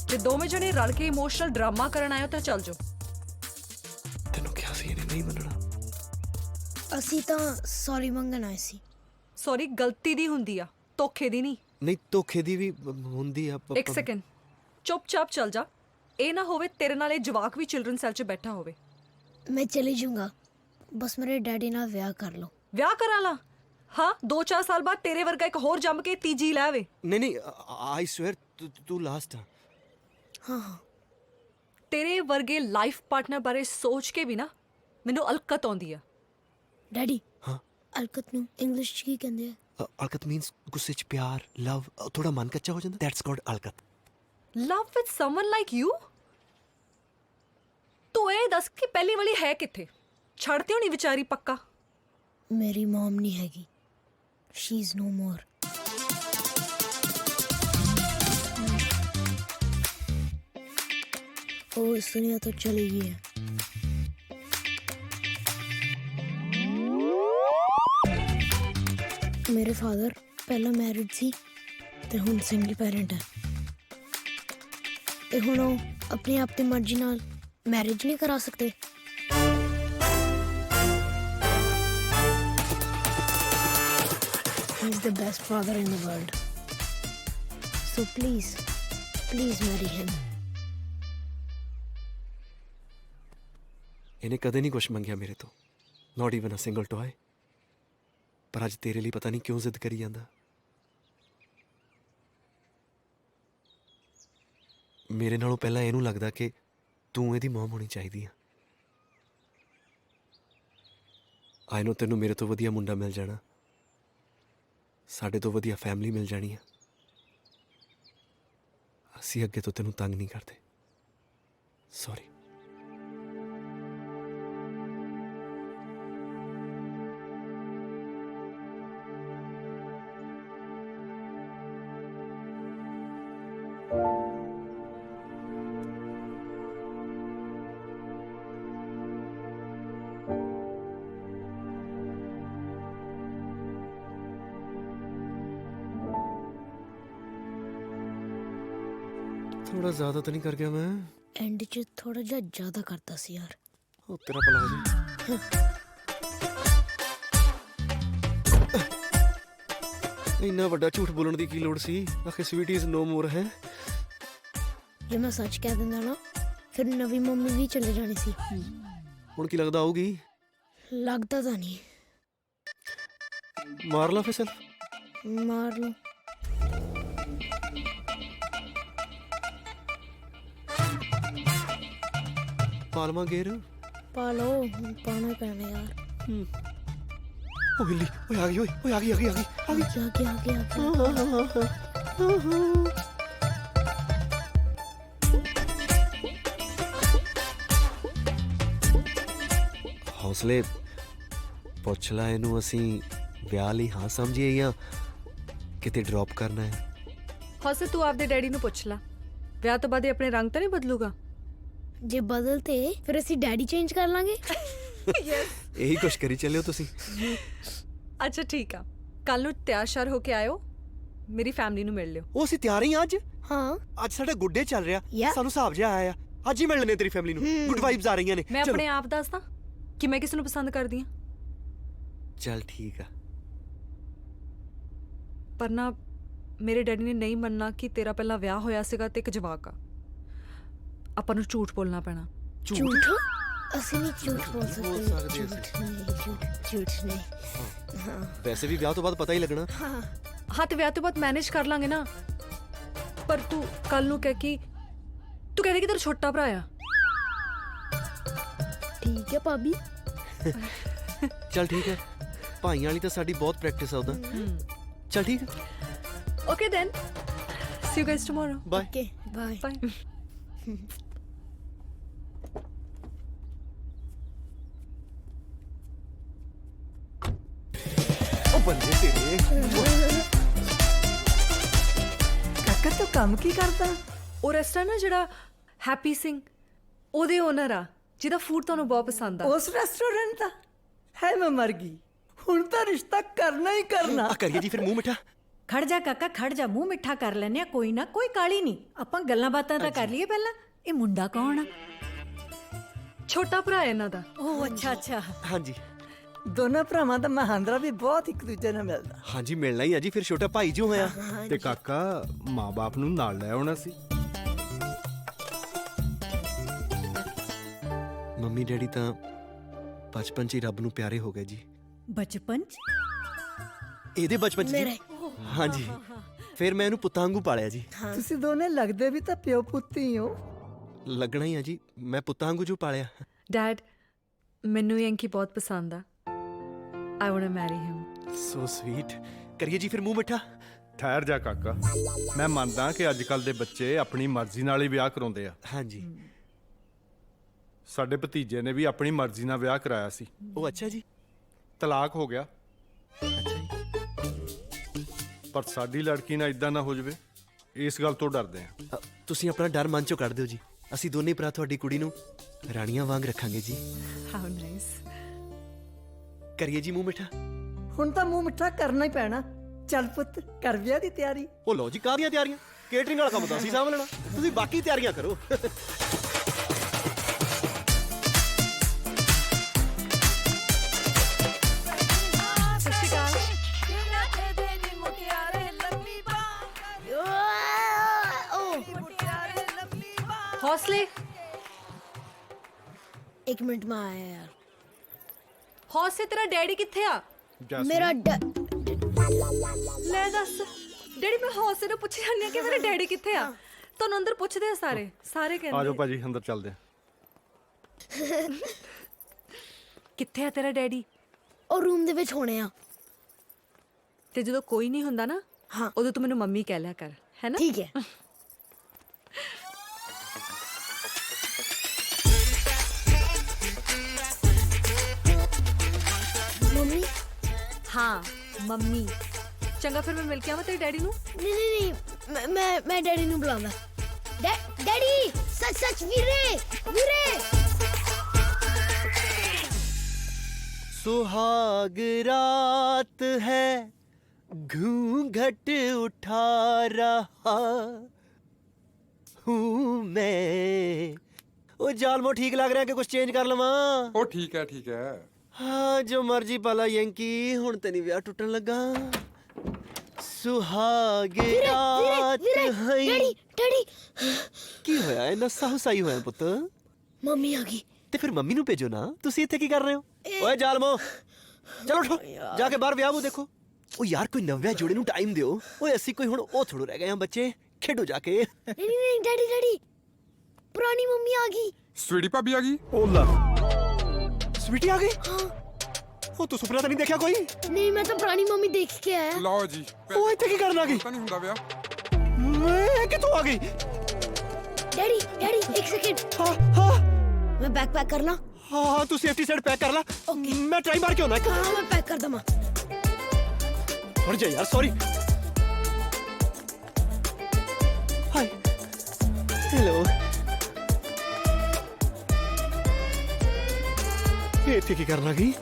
ਜੇ ਦੋਵੇਂ ਜਣੇ ਰਲ ਕੇ ਇਮੋਸ਼ਨਲ ਡਰਾਮਾ ਕਰਨ ਆਇਓ ਤਾਂ ਚੱਲ ਜਾਓ। ਤੈਨੂੰ ਕਿਹਾ ਸੀ ਇਹਨੇ ਨਹੀਂ ਮੰਨਣਾ। ਅਸੀਂ ਤਾਂ ਸੌਰੀ ਮੰਗਣ ਆਏ ਸੀ। ਸੌਰੀ ਗਲਤੀ ਦੀ ਹੁੰਦੀ ਆ, ਧੋਖੇ ਦੀ ਨਹੀਂ। ਨਹੀਂ ਧੋਖੇ ਦੀ ਵੀ ਹੁੰਦੀ ਆ। ਇੱਕ ਸੈਕਿੰਡ, ਚੁੱਪਚਾਪ ਚੱਲ ਜਾ। ਇਹ ਨਾ ਹੋਵੇ ਤੇਰੇ ਨਾਲ ਇਹ ਜਵਾਕ ਵੀ ਚਿਲਡਰਨ ਸੈਲ 'ਚ ਬੈਠਾ ਹੋਵੇ। मैं चली जाऊंगा, बस मेरे डैडी नाल ब्याह कर लो। ਵਿਆਹ ਕਰਾ ਲਾ। ਹਾਂ, 2-4 ਸਾਲ ਬਾਅਦ ਤੇਰੇ ਵਰਗਾ ਇੱਕ ਹੋਰ ਜੰਮ ਕੇ ਤੀਜੀ ਲੈ ਆਵੇ। ਨਹੀਂ ਨਹੀਂ, ਆਈ ਸਵੇਅਰ ਤੂੰ ਲਾਸਟ ਆ। हाँ हाँ। ਤੇਰੇ ਵਰਗੇ ਲਾਈਫ ਪਾਰਟਨਰ ਬਾਰੇ ਸੋਚ ਕੇ ਵੀ ਨਾ ਮੈਨੂੰ ਅਲਕਤ ਆਉਂਦੀ ਆ। डैडी, हाँ अलकत नू इंग्लिश च की कहंदे आ? अलकत मीन्स गुस्से च प्यार, लव, थोड़ा मन कच्चा हो जाता, दैट्स कॉल्ड अलकत। Love with someone like you. ਤੂੰ ਇਹ ਦੱਸ ਕਿ ਪਹਿਲੀ ਵਾਲੀ ਹੈ ਕਿੱਥੇ? ਛੱਡਤੀ ਹੋਣੀ ਵਿਚਾਰੀ ਪੱਕਾ। मेरी मॉम नहीं हैगी, शी इज नो मोर। वो इस दुनिया तो चली गई है। मेरे फादर पहला मैरिड सी ते हुण सिंगल पेरेंट है ते हुण वो अपनी आप दी मर्जी नाल मैरिज नहीं करा सकते। the best father in the world. So please, please marry him. ਇਹਨੇ ਕਦੇ ਨਹੀਂ ਕੁਝ ਮੰਗਿਆ ਮੇਰੇ ਤੋਂ, not even a single toy. ਪਰ ਅੱਜ ਤੇਰੇ ਲਈ ਪਤਾ ਨਹੀਂ ਕਿਉਂ ਜ਼ਿੱਦ ਕਰੀ ਜਾਂਦਾ। ਮੇਰੇ ਨਾਲੋਂ ਪਹਿਲਾਂ ਇਹਨੂੰ ਲੱਗਦਾ ਕਿ ਤੂੰ ਇਹਦੀ ਮਾਂ ਹੋਣੀ ਚਾਹੀਦੀ ਆ। ਆਈ ਨੋ ਤੈਨੂੰ ਮੇਰੇ ਤੋਂ ਵਧੀਆ ਮੁੰਡਾ ਮਿਲ ਜਾਣਾ, ਸਾਡੇ ਤੋਂ ਵਧੀਆ ਫੈਮਿਲੀ ਮਿਲ ਜਾਣੀ ਆ। ਅਸੀਂ ਅੱਗੇ ਤੋਂ ਤੈਨੂੰ ਤੰਗ ਨਹੀਂ ਕਰਦੇ। ਸੌਰੀ। थोड़ा ज्यादा तो नहीं कर गया मैं? एंड च थोड़ा जा ज्यादा करता सी यार। ओ तेरा भला हो जाए। इन्ना बड़ा झूठ बोलने की लोड़ सी? आखिर स्वीटी इज नो मोर है। जे मैं सच कह दिंदा ना फिर नवी मम्मी भी चले जानी सी। हुण की लगदा आऊगी? लगदा तां नहीं। मार ला फिसल। मार लो। पालमा गेर पालो पाना पैना यार। ओ हिल्ली, ओए आ गई, ओए ओए आ गई, आ गई, आ गई, आ गई, आ गई, हौसले ਪੁੱਛ ਲਾ ਇਹਨੂੰ, ਅਸੀਂ ਵਿਆਹ ਲਈ ਹਾਂ ਸਮਝੀਏ ਜਾਂ ਕਿਤੇ ਡ੍ਰੌਪ ਕਰਨਾ ਹੈ। ਹੌਸਲੇ ਤੂੰ ਆਪਦੇ ਡੈਡੀ ਨੂੰ ਪੁੱਛ ਲਾ, ਵਿਆਹ ਤੋਂ ਬਾਅਦ ਇਹ ਆਪਣੇ ਰੰਗ ਤਾਂ ਨਹੀਂ ਬਦਲੂਗਾ? ਜੇ ਬਦਲਤੇ ਫਿਰ ਅਸੀਂ ਡੈਡੀ ਚੇਂਜ ਕਰ ਲਾਂਗੇ। ਇਹੀ ਕੁਛ ਕਰੀ ਚੱਲਿਓ ਤੁਸੀਂ। ਅੱਛਾ ਠੀਕ ਆ, ਕੱਲ ਨੂੰ ਤਿਆਰ ਸ਼ਾਰ ਹੋ ਕੇ ਆਇਓ, ਮੇਰੀ ਫੈਮਿਲੀ ਨੂੰ ਮਿਲ ਲਿਓ। ਉਹ ਅਸੀਂ ਤਿਆਰ ਹੀ ਆ ਅੱਜ। ਹਾਂ ਅੱਜ ਸਾਡਾ ਗੁੱਡੇ ਚੱਲ ਰਿਹਾ, ਸਾਨੂੰ ਹਿਸਾਬ ਜਿਹਾ ਆਇਆ ਆ। ਅੱਜ ਹੀ ਮਿਲ ਲੈਣੇ ਤੇਰੀ ਫੈਮਿਲੀ ਨੂੰ, ਗੁੱਡ ਵਾਈਬਸ ਆ ਰਹੀਆਂ ਨੇ। ਮੈਂ ਆਪਣੇ ਆਪ ਦੱਸਦਾ ਕਿ ਮੈਂ ਕਿਸ ਨੂੰ ਪਸੰਦ ਕਰਦੀ ਆ। ਚੱਲ ਠੀਕ ਆ। ਪਰ ਨਾ ਮੇਰੇ ਡੈਡੀ ਨੇ ਨਹੀਂ ਮੰਨਣਾ ਕਿ ਤੇਰਾ ਪਹਿਲਾਂ ਵਿਆਹ ਹੋਇਆ ਸੀਗਾ ਤੇ ਇੱਕ ਜਵਾਕ ਆ। ਆਪਾਂ ਨੂੰ ਝੂਠ ਬੋਲਣਾ ਪੈਣਾ। ਝੂਠ? ਅਸੀਂ ਨਹੀਂ ਝੂਠ ਬੋਲ ਸਕਦੇ। ਝੂਠ ਨਹੀਂ। ਹਾਂ ਵੈਸੇ ਵੀ ਵਿਆਹ ਤੋਂ ਬਾਅਦ ਪਤਾ ਹੀ ਲੱਗਣਾ। ਹਾਂ ਤੇ ਵਿਆਹ ਤੋਂ ਬਾਅਦ ਮੈਨੇਜ ਕਰ ਲਾਂਗੇ ਨਾ। ਪਰ ਤੂੰ ਕੱਲ ਨੂੰ ਕਹਿ ਕਿ ਤੂੰ ਕਹਿੰਦੇ ਕਿ ਤੇਰਾ ਛੋਟਾ ਭਰਾ ਆ। ਠੀਕ ਹੈ ਭਾਬੀ। ਚੱਲ ਠੀਕ ਹੈ, ਭਾਈਆਂ ਵਾਲੀ ਤਾਂ ਸਾਡੀ ਬਹੁਤ ਪ੍ਰੈਕਟਿਸ ਆ ਉਹਦਾ। ਚੱਲ ਠੀਕ ਹੈ। Okay then. See you guys tomorrow. Bye. Okay, bye. Bye. ओ बंदे तेरे। ਕਾਕਾ ਤੂੰ ਕੰਮ ਕੀ ਕਰਦਾ? ਉਹ ਰੈਸਟੋਰੈਂਟ ਨਾ ਜਿਹੜਾ ਹੈਪੀ ਸਿੰਘ, ਉਹਦੇ ਓਨਰ ਆ, ਜਿਹਦਾ ਫੂਡ ਤੁਹਾਨੂੰ ਬਹੁਤ ਪਸੰਦ ਆ। ਉਸ ਰੈਸਟੋਰੈਂਟ ਦਾ ਹੈ ਮੈਂ ਮਰ ਗਈ। ਹੁਣ ਤਾਂ ਰਿਸ਼ਤਾ ਕਰਨਾ ਹੀ ਕਰਨਾ। ਆ ਕਰੀਏ ਜੀ ਫਿਰ ਮੂੰਹ ਮਿੱਠਾ। ਖੜ ਜਾ ਕਾਕਾ ਖੜ ਜਾ, ਮੂੰਹ ਮਿੱਠਾ ਕਰ ਲੈਨੇ ਆ। ਕੋਈ ਨਾ, ਕੋਈ ਕਾਲੀ ਨਹੀਂ। ਆਪਾਂ ਗੱਲਾਂ ਬਾਤਾਂ ਤਾਂ ਕਰ ਲਈਏ ਪਹਿਲਾਂ। ਇਹ ਮੁੰਡਾ ਕੌਣ ਆ? ਛੋਟਾ ਭਰਾ ਹੈ ਇਹਨਾਂ ਦਾ। ਓਹ ਅੱਛਾ ਅੱਛਾ। ਹਾਂਜੀ ਦੋਨਾਂ ਭਰਾਵਾਂ ਦਾ ਮਹਾਂਦਰਾ ਵੀ ਬਹੁਤ ਇੱਕ ਦੂਜੇ ਨਾਲ ਮਿਲਦਾ। ਹਾਂਜੀ ਮਿਲਣਾ ਹੀ ਆ ਜੀ, ਫਿਰ ਛੋਟਾ ਭਾਈ ਜੋ ਹੋਇਆ। ਤੇ ਕਾਕਾ ਮਾਂ-ਬਾਪ ਨੂੰ ਨਾਲ ਲੈ ਆਉਣਾ ਸੀ। ਮੰਮੀ ਡੈਡੀ ਤਾਂ ਬਚਪਨ 'ਚ ਹੀ ਰੱਬ ਨੂੰ ਪਿਆਰੇ ਹੋ ਗਏ ਜੀ। ਬਚਪਨ 'ਚ? ਇਹਦੇ ਬਚਪਨ 'ਚ ਜੀ। ਹਾਂਜੀ ਫਿਰ ਮੈਂ ਇਹਨੂੰ ਪੁੱਤਾਂ ਵਾਂਗੂ ਪਾਲਿਆ ਜੀ। ਤੁਸੀਂ ਦੋਨੇ ਲੱਗਦੇ ਵੀ ਤਾਂ ਪਿਓ ਪੁੱਤ ਹੀ ਹੋ। ਲੱਗਣਾ ਹੀ ਆ ਜੀ, ਮੈਂ ਪੁੱਤਾਂ ਵਾਂਗੂ ਜੋ ਪਾਲਿਆ। ਡੈਡ ਮੈਨੂੰ ਯੰਕੀ ਬਹੁਤ ਪਸੰਦ ਆ। I want to marry him. So sweet. ਕਰੀਏ ਜੀ ਫਿਰ ਮੂੰਹ ਮਿੱਠਾ। ਠਹਿਰ ਜਾ ਕਾਕਾ, ਮੈਂ ਮੰਨਦਾ ਕਿ ਅੱਜ ਕੱਲ ਦੇ ਬੱਚੇ ਆਪਣੀ ਮਰਜ਼ੀ ਨਾਲ ਹੀ ਵਿਆਹ ਕਰਾਉਂਦੇ ਆ। ਹਾਂਜੀ ਸਾਡੇ ਭਤੀਜੇ ਨੇ ਵੀ ਆਪਣੀ ਮਰਜ਼ੀ ਨਾਲ ਵਿਆਹ ਕਰਾਇਆ ਸੀ। ਉਹ ਅੱਛਾ ਜੀ। ਤਲਾਕ ਹੋ ਗਿਆ। ਅੱਛਾ ਜੀ। ਪਰ ਸਾਡੀ ਲੜਕੀ ਨਾਲ ਇਦਾਂ ਨਾ ਹੋ ਜਾਵੇ, ਇਸ ਗੱਲ ਤੋਂ ਡਰਦੇ ਆ। ਤੁਸੀਂ ਆਪਣਾ ਡਰ ਮਨ ਚੋਂ ਕੱਢ ਦਿਓ ਜੀ। ਅਸੀਂ ਦੋਨੇ ਭਰਾ ਤੁਹਾਡੀ ਕੁੜੀ ਨੂੰ ਰਾਣੀਆਂ ਵਾਂਗ ਰੱਖਾਂਗੇ ਜੀ। How nice. ਕਰੀਏ ਜੀ ਮੂੰਹ ਮਿੱਠਾ। ਹੁਣ ਤਾਂ ਮੂੰਹ ਮਿੱਠਾ ਕਰਨਾ ਹੀ ਪੈਣਾ। ਚੱਲ ਪੁੱਤ ਕਰ ਵਿਆਹ ਦੀ ਤਿਆਰੀ। ਉਹ ਲਓ ਜੀ ਕਾਹਦੀਆਂ ਤਿਆਰੀਆਂ, ਕੇਟਰਿੰਗ ਵਾਲਾ ਕੰਮ ਤਾਂ ਅਸੀਂ ਸਾਂਭ ਲੈਣਾ, ਤੁਸੀਂ ਬਾਕੀ ਤਿਆਰੀਆਂ ਕਰੋ। हौसले। एक मिनट में आया यार। हौसले तेरा डैडी किथे आ? मेरा ले दस डैडी मैं हौसले ਨੂੰ ਪੁੱਛ ਜਾਂਦੀ ਆ ਕਿ ਮੇਰਾ ਡੈਡੀ ਕਿੱਥੇ ਆ। ਤੁਹਾਨੂੰ ਅੰਦਰ ਪੁੱਛਦੇ ਆ ਸਾਰੇ ਕਹਿੰਦੇ ਆ ਜਾਓ ਭਾਜੀ ਅੰਦਰ ਚੱਲਦੇ ਆ। ਕਿੱਥੇ ਆ ਤੇਰਾ ਡੈਡੀ? ਉਹ ਰੂਮ ਦੇ ਵਿੱਚ ਹੋਣੇ ਆ। ਤੇ ਜਦੋਂ ਕੋਈ ਨਹੀਂ ਹੁੰਦਾ ਨਾ ਹਾਂ ਉਦੋਂ ਤੂੰ ਮੈਨੂੰ ਮੰਮੀ ਕਹਿ ਲਿਆ ਕਰ, ਹੈ ਨਾ? ਠੀਕ ਹੈ। मम्मी हाँ मम्मी चंगा फिर मैं मिल के आवा तेरे डैडी नू। नहीं मैं डैडी नू बुलाऊंगा। डैडी सच वीरे सुहाग रात है घूंघट उठा रहा हूँ मैं। ओ जालमो ठीक लग रहा है कि कुछ चेंज कर लवा? ओ ठीक है हाँ जो मर्जी पाला यंकी हुण ते नहीं विआह टुटन लगा। सुहाग रात है। डैडी की होया इन्ना साहसाई होया पुत्त? मम्मी आ गई। ते फिर मम्मी नू भेजो ना, तुसी इत्थे की कर रहे हो? ओए जालमो चलो उठो जाके बाहर विआह देखो। ओ यार कोई नव्या जोड़े नू टाइम दियो। ओए असी कोई हुण ओ थोड़ो रह गए हैं बच्चे, खेडो जाके। नहीं डैडी पुरानी मम्मी आ गई। स्वीटी भाभी आ गई। ओला स्वीटी आ गई? हाँ। ओ तू सुपना तो नहीं देखा कोई? नहीं मैं तो पुरानी मम्मी देख के आया। लो जी ओ इत्थे की करन आ गई? पता नहीं हुंदा विआह। मैं किथों आ गई? डैडी एक सेकंड। हाँ मैं बैग पैक करना। हाँ तू सेफ्टी साइड पैक कर ला। मैं ट्राई मार के होना। हाँ मैं पैक कर दूंगा। हट जा यार सॉरी। हाय हेलो ये इत्थे की करन आ गई?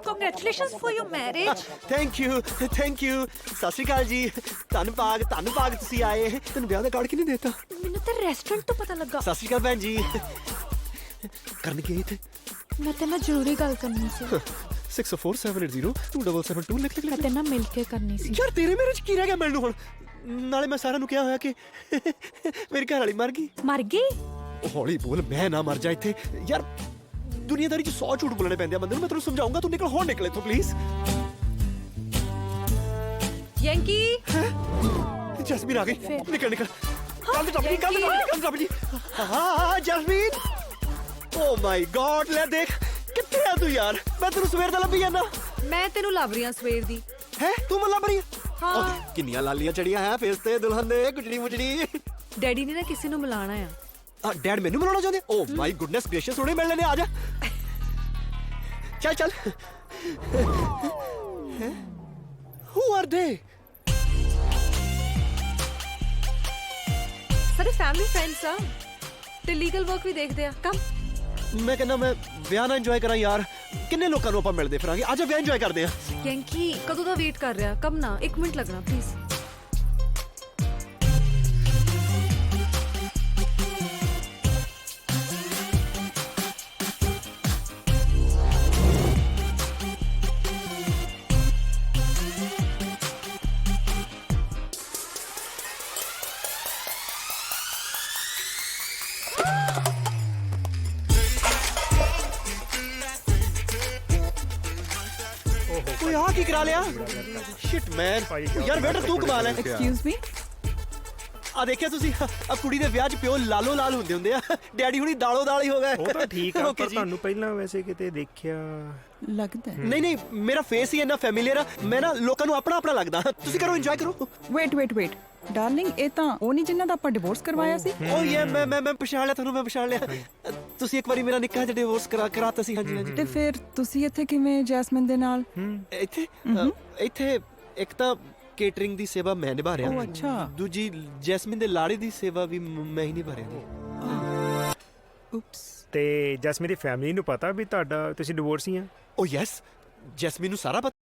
Congratulations for your marriage. Thank you सत श्री अकाल जी। धन भाग तुसी आए। तेन ब्याह दा कार्ड किने देता? ਮੈਨੂੰ ਤਾਂ ਰੈਸਟੋਰੈਂਟ ਤੋਂ ਪਤਾ ਲੱਗਾ। सत श्री अकाल भैन जी। करन के थे? ਮੈਂ ਤੇ ਨਾਲ ਜ਼ਰੂਰੀ ਗੱਲ ਕਰਨੀ ਸੀ। 6047802772 ਲਿਖ ਮੈਂ ਤੇ ਨਾਲ ਮਿਲ ਕੇ ਕਰਨੀ ਸੀ। ਯਾਰ ਤੇਰੇ ਮੇਰੇ ਚ ਕੀ ਰਹਿ ਗਿਆ ਮੈਨੂੰ ਹੁਣ? ਨਾਲੇ ਮੈਂ ਸਾਰਿਆਂ ਨੂੰ ਕਿਹਾ ਹੋਇਆ ਕਿ ਮੇਰੀ ਘਰ ਵਾਲੀ ਮਰ ਗਈ। ਮਰ ਗਈ? ਹੌਲੀ ਬੋਲ ਮੈਂ ਨਾ ਮਰ ਜਾ ਇੱਥੇ। ਯਾਰ ਦੁਨੀਆਦਾਰੀ ਚ 100 ਝੂਠ ਬੋਲਣੇ ਪੈਂਦੇ ਆ ਬੰਦੇ ਨੂੰ। ਮੈਂ ਤੈਨੂੰ ਸਮਝਾਉਂਗਾ ਤੂੰ ਨਿਕਲ ਹੁਣ ਨਿਕਲ ਇੱਥੋਂ ਪਲੀਜ਼। यंकी ਜੈਸਮੀਨ ਆ ਗਈ। ਨਿਕਲ ਕੱਲ ਟੱਪ ਜੀ। ਹਾਂ ਜੈਸਮੀਨ। ਓ ਮਾਈ ਗॉड ਲੈ ਦੇਖ ਕਿੱਥੇ ਆ ਤੂੰ ਯਾਰ? ਮੈਂ ਤੈਨੂੰ ਸਵੇਰ ਦਾ ਲੱਭੀ ਜਾਂਦਾ। ਮੈਂ ਤੈਨੂੰ ਲੱਭ ਰਹੀ ਹਾਂ ਸਵੇਰ ਦੀ। ਹੈ ਤੂੰ ਮੈਨੂੰ ਲੱਭ ਰਹੀ ਹੈ? ਹਾਂ ਕਿੰਨੀਆਂ ਲਾਲੀਆਂ ਚੜੀਆਂ ਹੈ ਫੇਸ ਤੇ ਦੁਲਹਨ ਦੇ ਗੁਜੜੀ ਮੁਜੜੀ। ਡੈਡੀ ਨੇ ਨਾ ਕਿਸੇ ਨੂੰ ਮਿਲਾਣਾ ਆ। ਡੈਡ ਮੈਨੂੰ ਮਿਲਾਉਣਾ ਚਾਹੁੰਦੇ? ਓ ਮਾਈ ਗੁੱਡਨੈਸ ਗ੍ਰੇਸ਼ੀਅਸ ਹੁਣੇ ਮਿਲ ਲੈਣੇ ਆ ਜਾ। ਚੱਲ ਹੂ ਆਰ ਦੇ? ਸਾਡੇ ਫੈਮਿਲੀ ਫਰੈਂਡਸ ਆ ਤੇ ਲੀਗਲ ਵਰਕ ਵੀ ਦੇਖਦੇ ਆ। ਕਮ ਮੈਂ ਕਹਿੰਦਾ ਮੈਂ ਵਿਆਹ ਨਾ ਇੰਜੋਏ ਕਰਾਂ ਯਾਰ। ਕਿੰਨੇ ਲੋਕਾਂ ਨੂੰ ਆਪਾਂ ਮਿਲਦੇ ਫਿਰਾਂਗੇ। ਅੱਜ ਵਿਆਹ ਇੰਜੋਏ ਕਰਦੇ ਆ। ਯੰਕੀ ਕਦੋਂ ਦਾ ਵੇਟ ਕਰ ਰਿਹਾ? ਕਮ ਨਾ 1 ਮਿੰਟ ਲੱਗਣਾ ਪਲੀਜ਼। ਓਏ ਆ ਕੀ ਕਰਾ ਲਿਆ? ਸ਼ਿਟ ਮੈਨ ਯਾਰ ਵੇਟਰ ਤੂੰ ਕਮਾਲ ਹੈ। ਐਕਸਕਿਊਜ਼ ਮੀ ਆ ਦੇਖਿਆ ਤੁਸੀਂ ਆ ਕੁੜੀ ਦੇ ਵਿਆਹ 'ਚ ਪਿਓ ਲਾਲੋ ਲਾਲ ਹੁੰਦੇ ਆ। ਡੈਡੀ ਹੁਣੀ ਦਾਲੋ ਦਾਲ ਹੀ ਹੋ ਗਏ। ਉਹ ਤਾਂ ਠੀਕ ਆ Okay ਪਰ ਜੀ। ਤੁਹਾਨੂੰ ਪਹਿਲਾਂ ਵੈਸੇ ਕਿਤੇ ਦੇਖਿਆ ਲੱਗਦਾ। ਨਹੀਂ ਮੇਰਾ ਫੇਸ ਹੀ ਇੰਨਾ ਫੈਮਿਲੀਅਰ ਆ। ਮੈਂ ਨਾ ਲੋਕਾਂ ਨੂੰ ਆਪਣਾ ਲੱਗਦਾ। ਤੁਸੀਂ ਕਰੋ ਇੰਜੋਏ ਕਰੋ। ਵੇਟ ਡਾਰਲਿੰਗ ਇਹ ਤਾਂ ਉਹ ਨਹੀਂ ਜਿਨ੍ਹਾਂ ਦਾ ਆਪਾਂ ਡਿਵੋਰਸ ਕਰਵਾਇਆ ਸੀ। ਓ ਯੇ ਮੈਂ ਪਛਾਣ ਲਿਆ ਤੁਹਾਨੂੰ। ਮੈਂ ਪਛਾਣ ਲਿਆ। ਤੁਸੀਂ ਇੱਕ ਵਾਰੀ ਮੇਰਾ ਨਿੱਕਾ ਜਿਹਾ ਡਿਵੋਰਸ ਕਰਾਤਾ ਸੀ। ਹਾਂਜੀ ਤੇ ਫਿਰ ਤੁਸੀਂ ਇੱਥੇ ਕਿਵੇਂ ਜੈਸਮਿਨ ਦੇ ਨਾਲ? ਇੱਥੇ ਇੱਕ ਤਾਂ ਕੇਟਰਿੰਗ ਦੀ ਸੇਵਾ ਮੈਂ ਨਿਭਾ ਰਿਹਾ ਓ, ਅੱਛਾ। ਦੂਜੀ ਜੈਸਮੀਨ ਦੇ ਲਾੜੇ ਦੀ ਸੇਵਾ ਵੀ ਮੈਂ ਹੀ ਨਿਭਾ ਰਿਹਾ ਤੇ ਜੈਸਮੀਨ ਦੀ ਫੈਮਿਲੀ ਨੂੰ ਪਤਾ ਵੀ ਤੁਸੀਂ ਡਿਵੋਰਸੀ ਆ? ਓ ਯੈਸ ਜੈਸਮੀਨ ਨੂੰ ਸਾਰਾ ਪਤਾ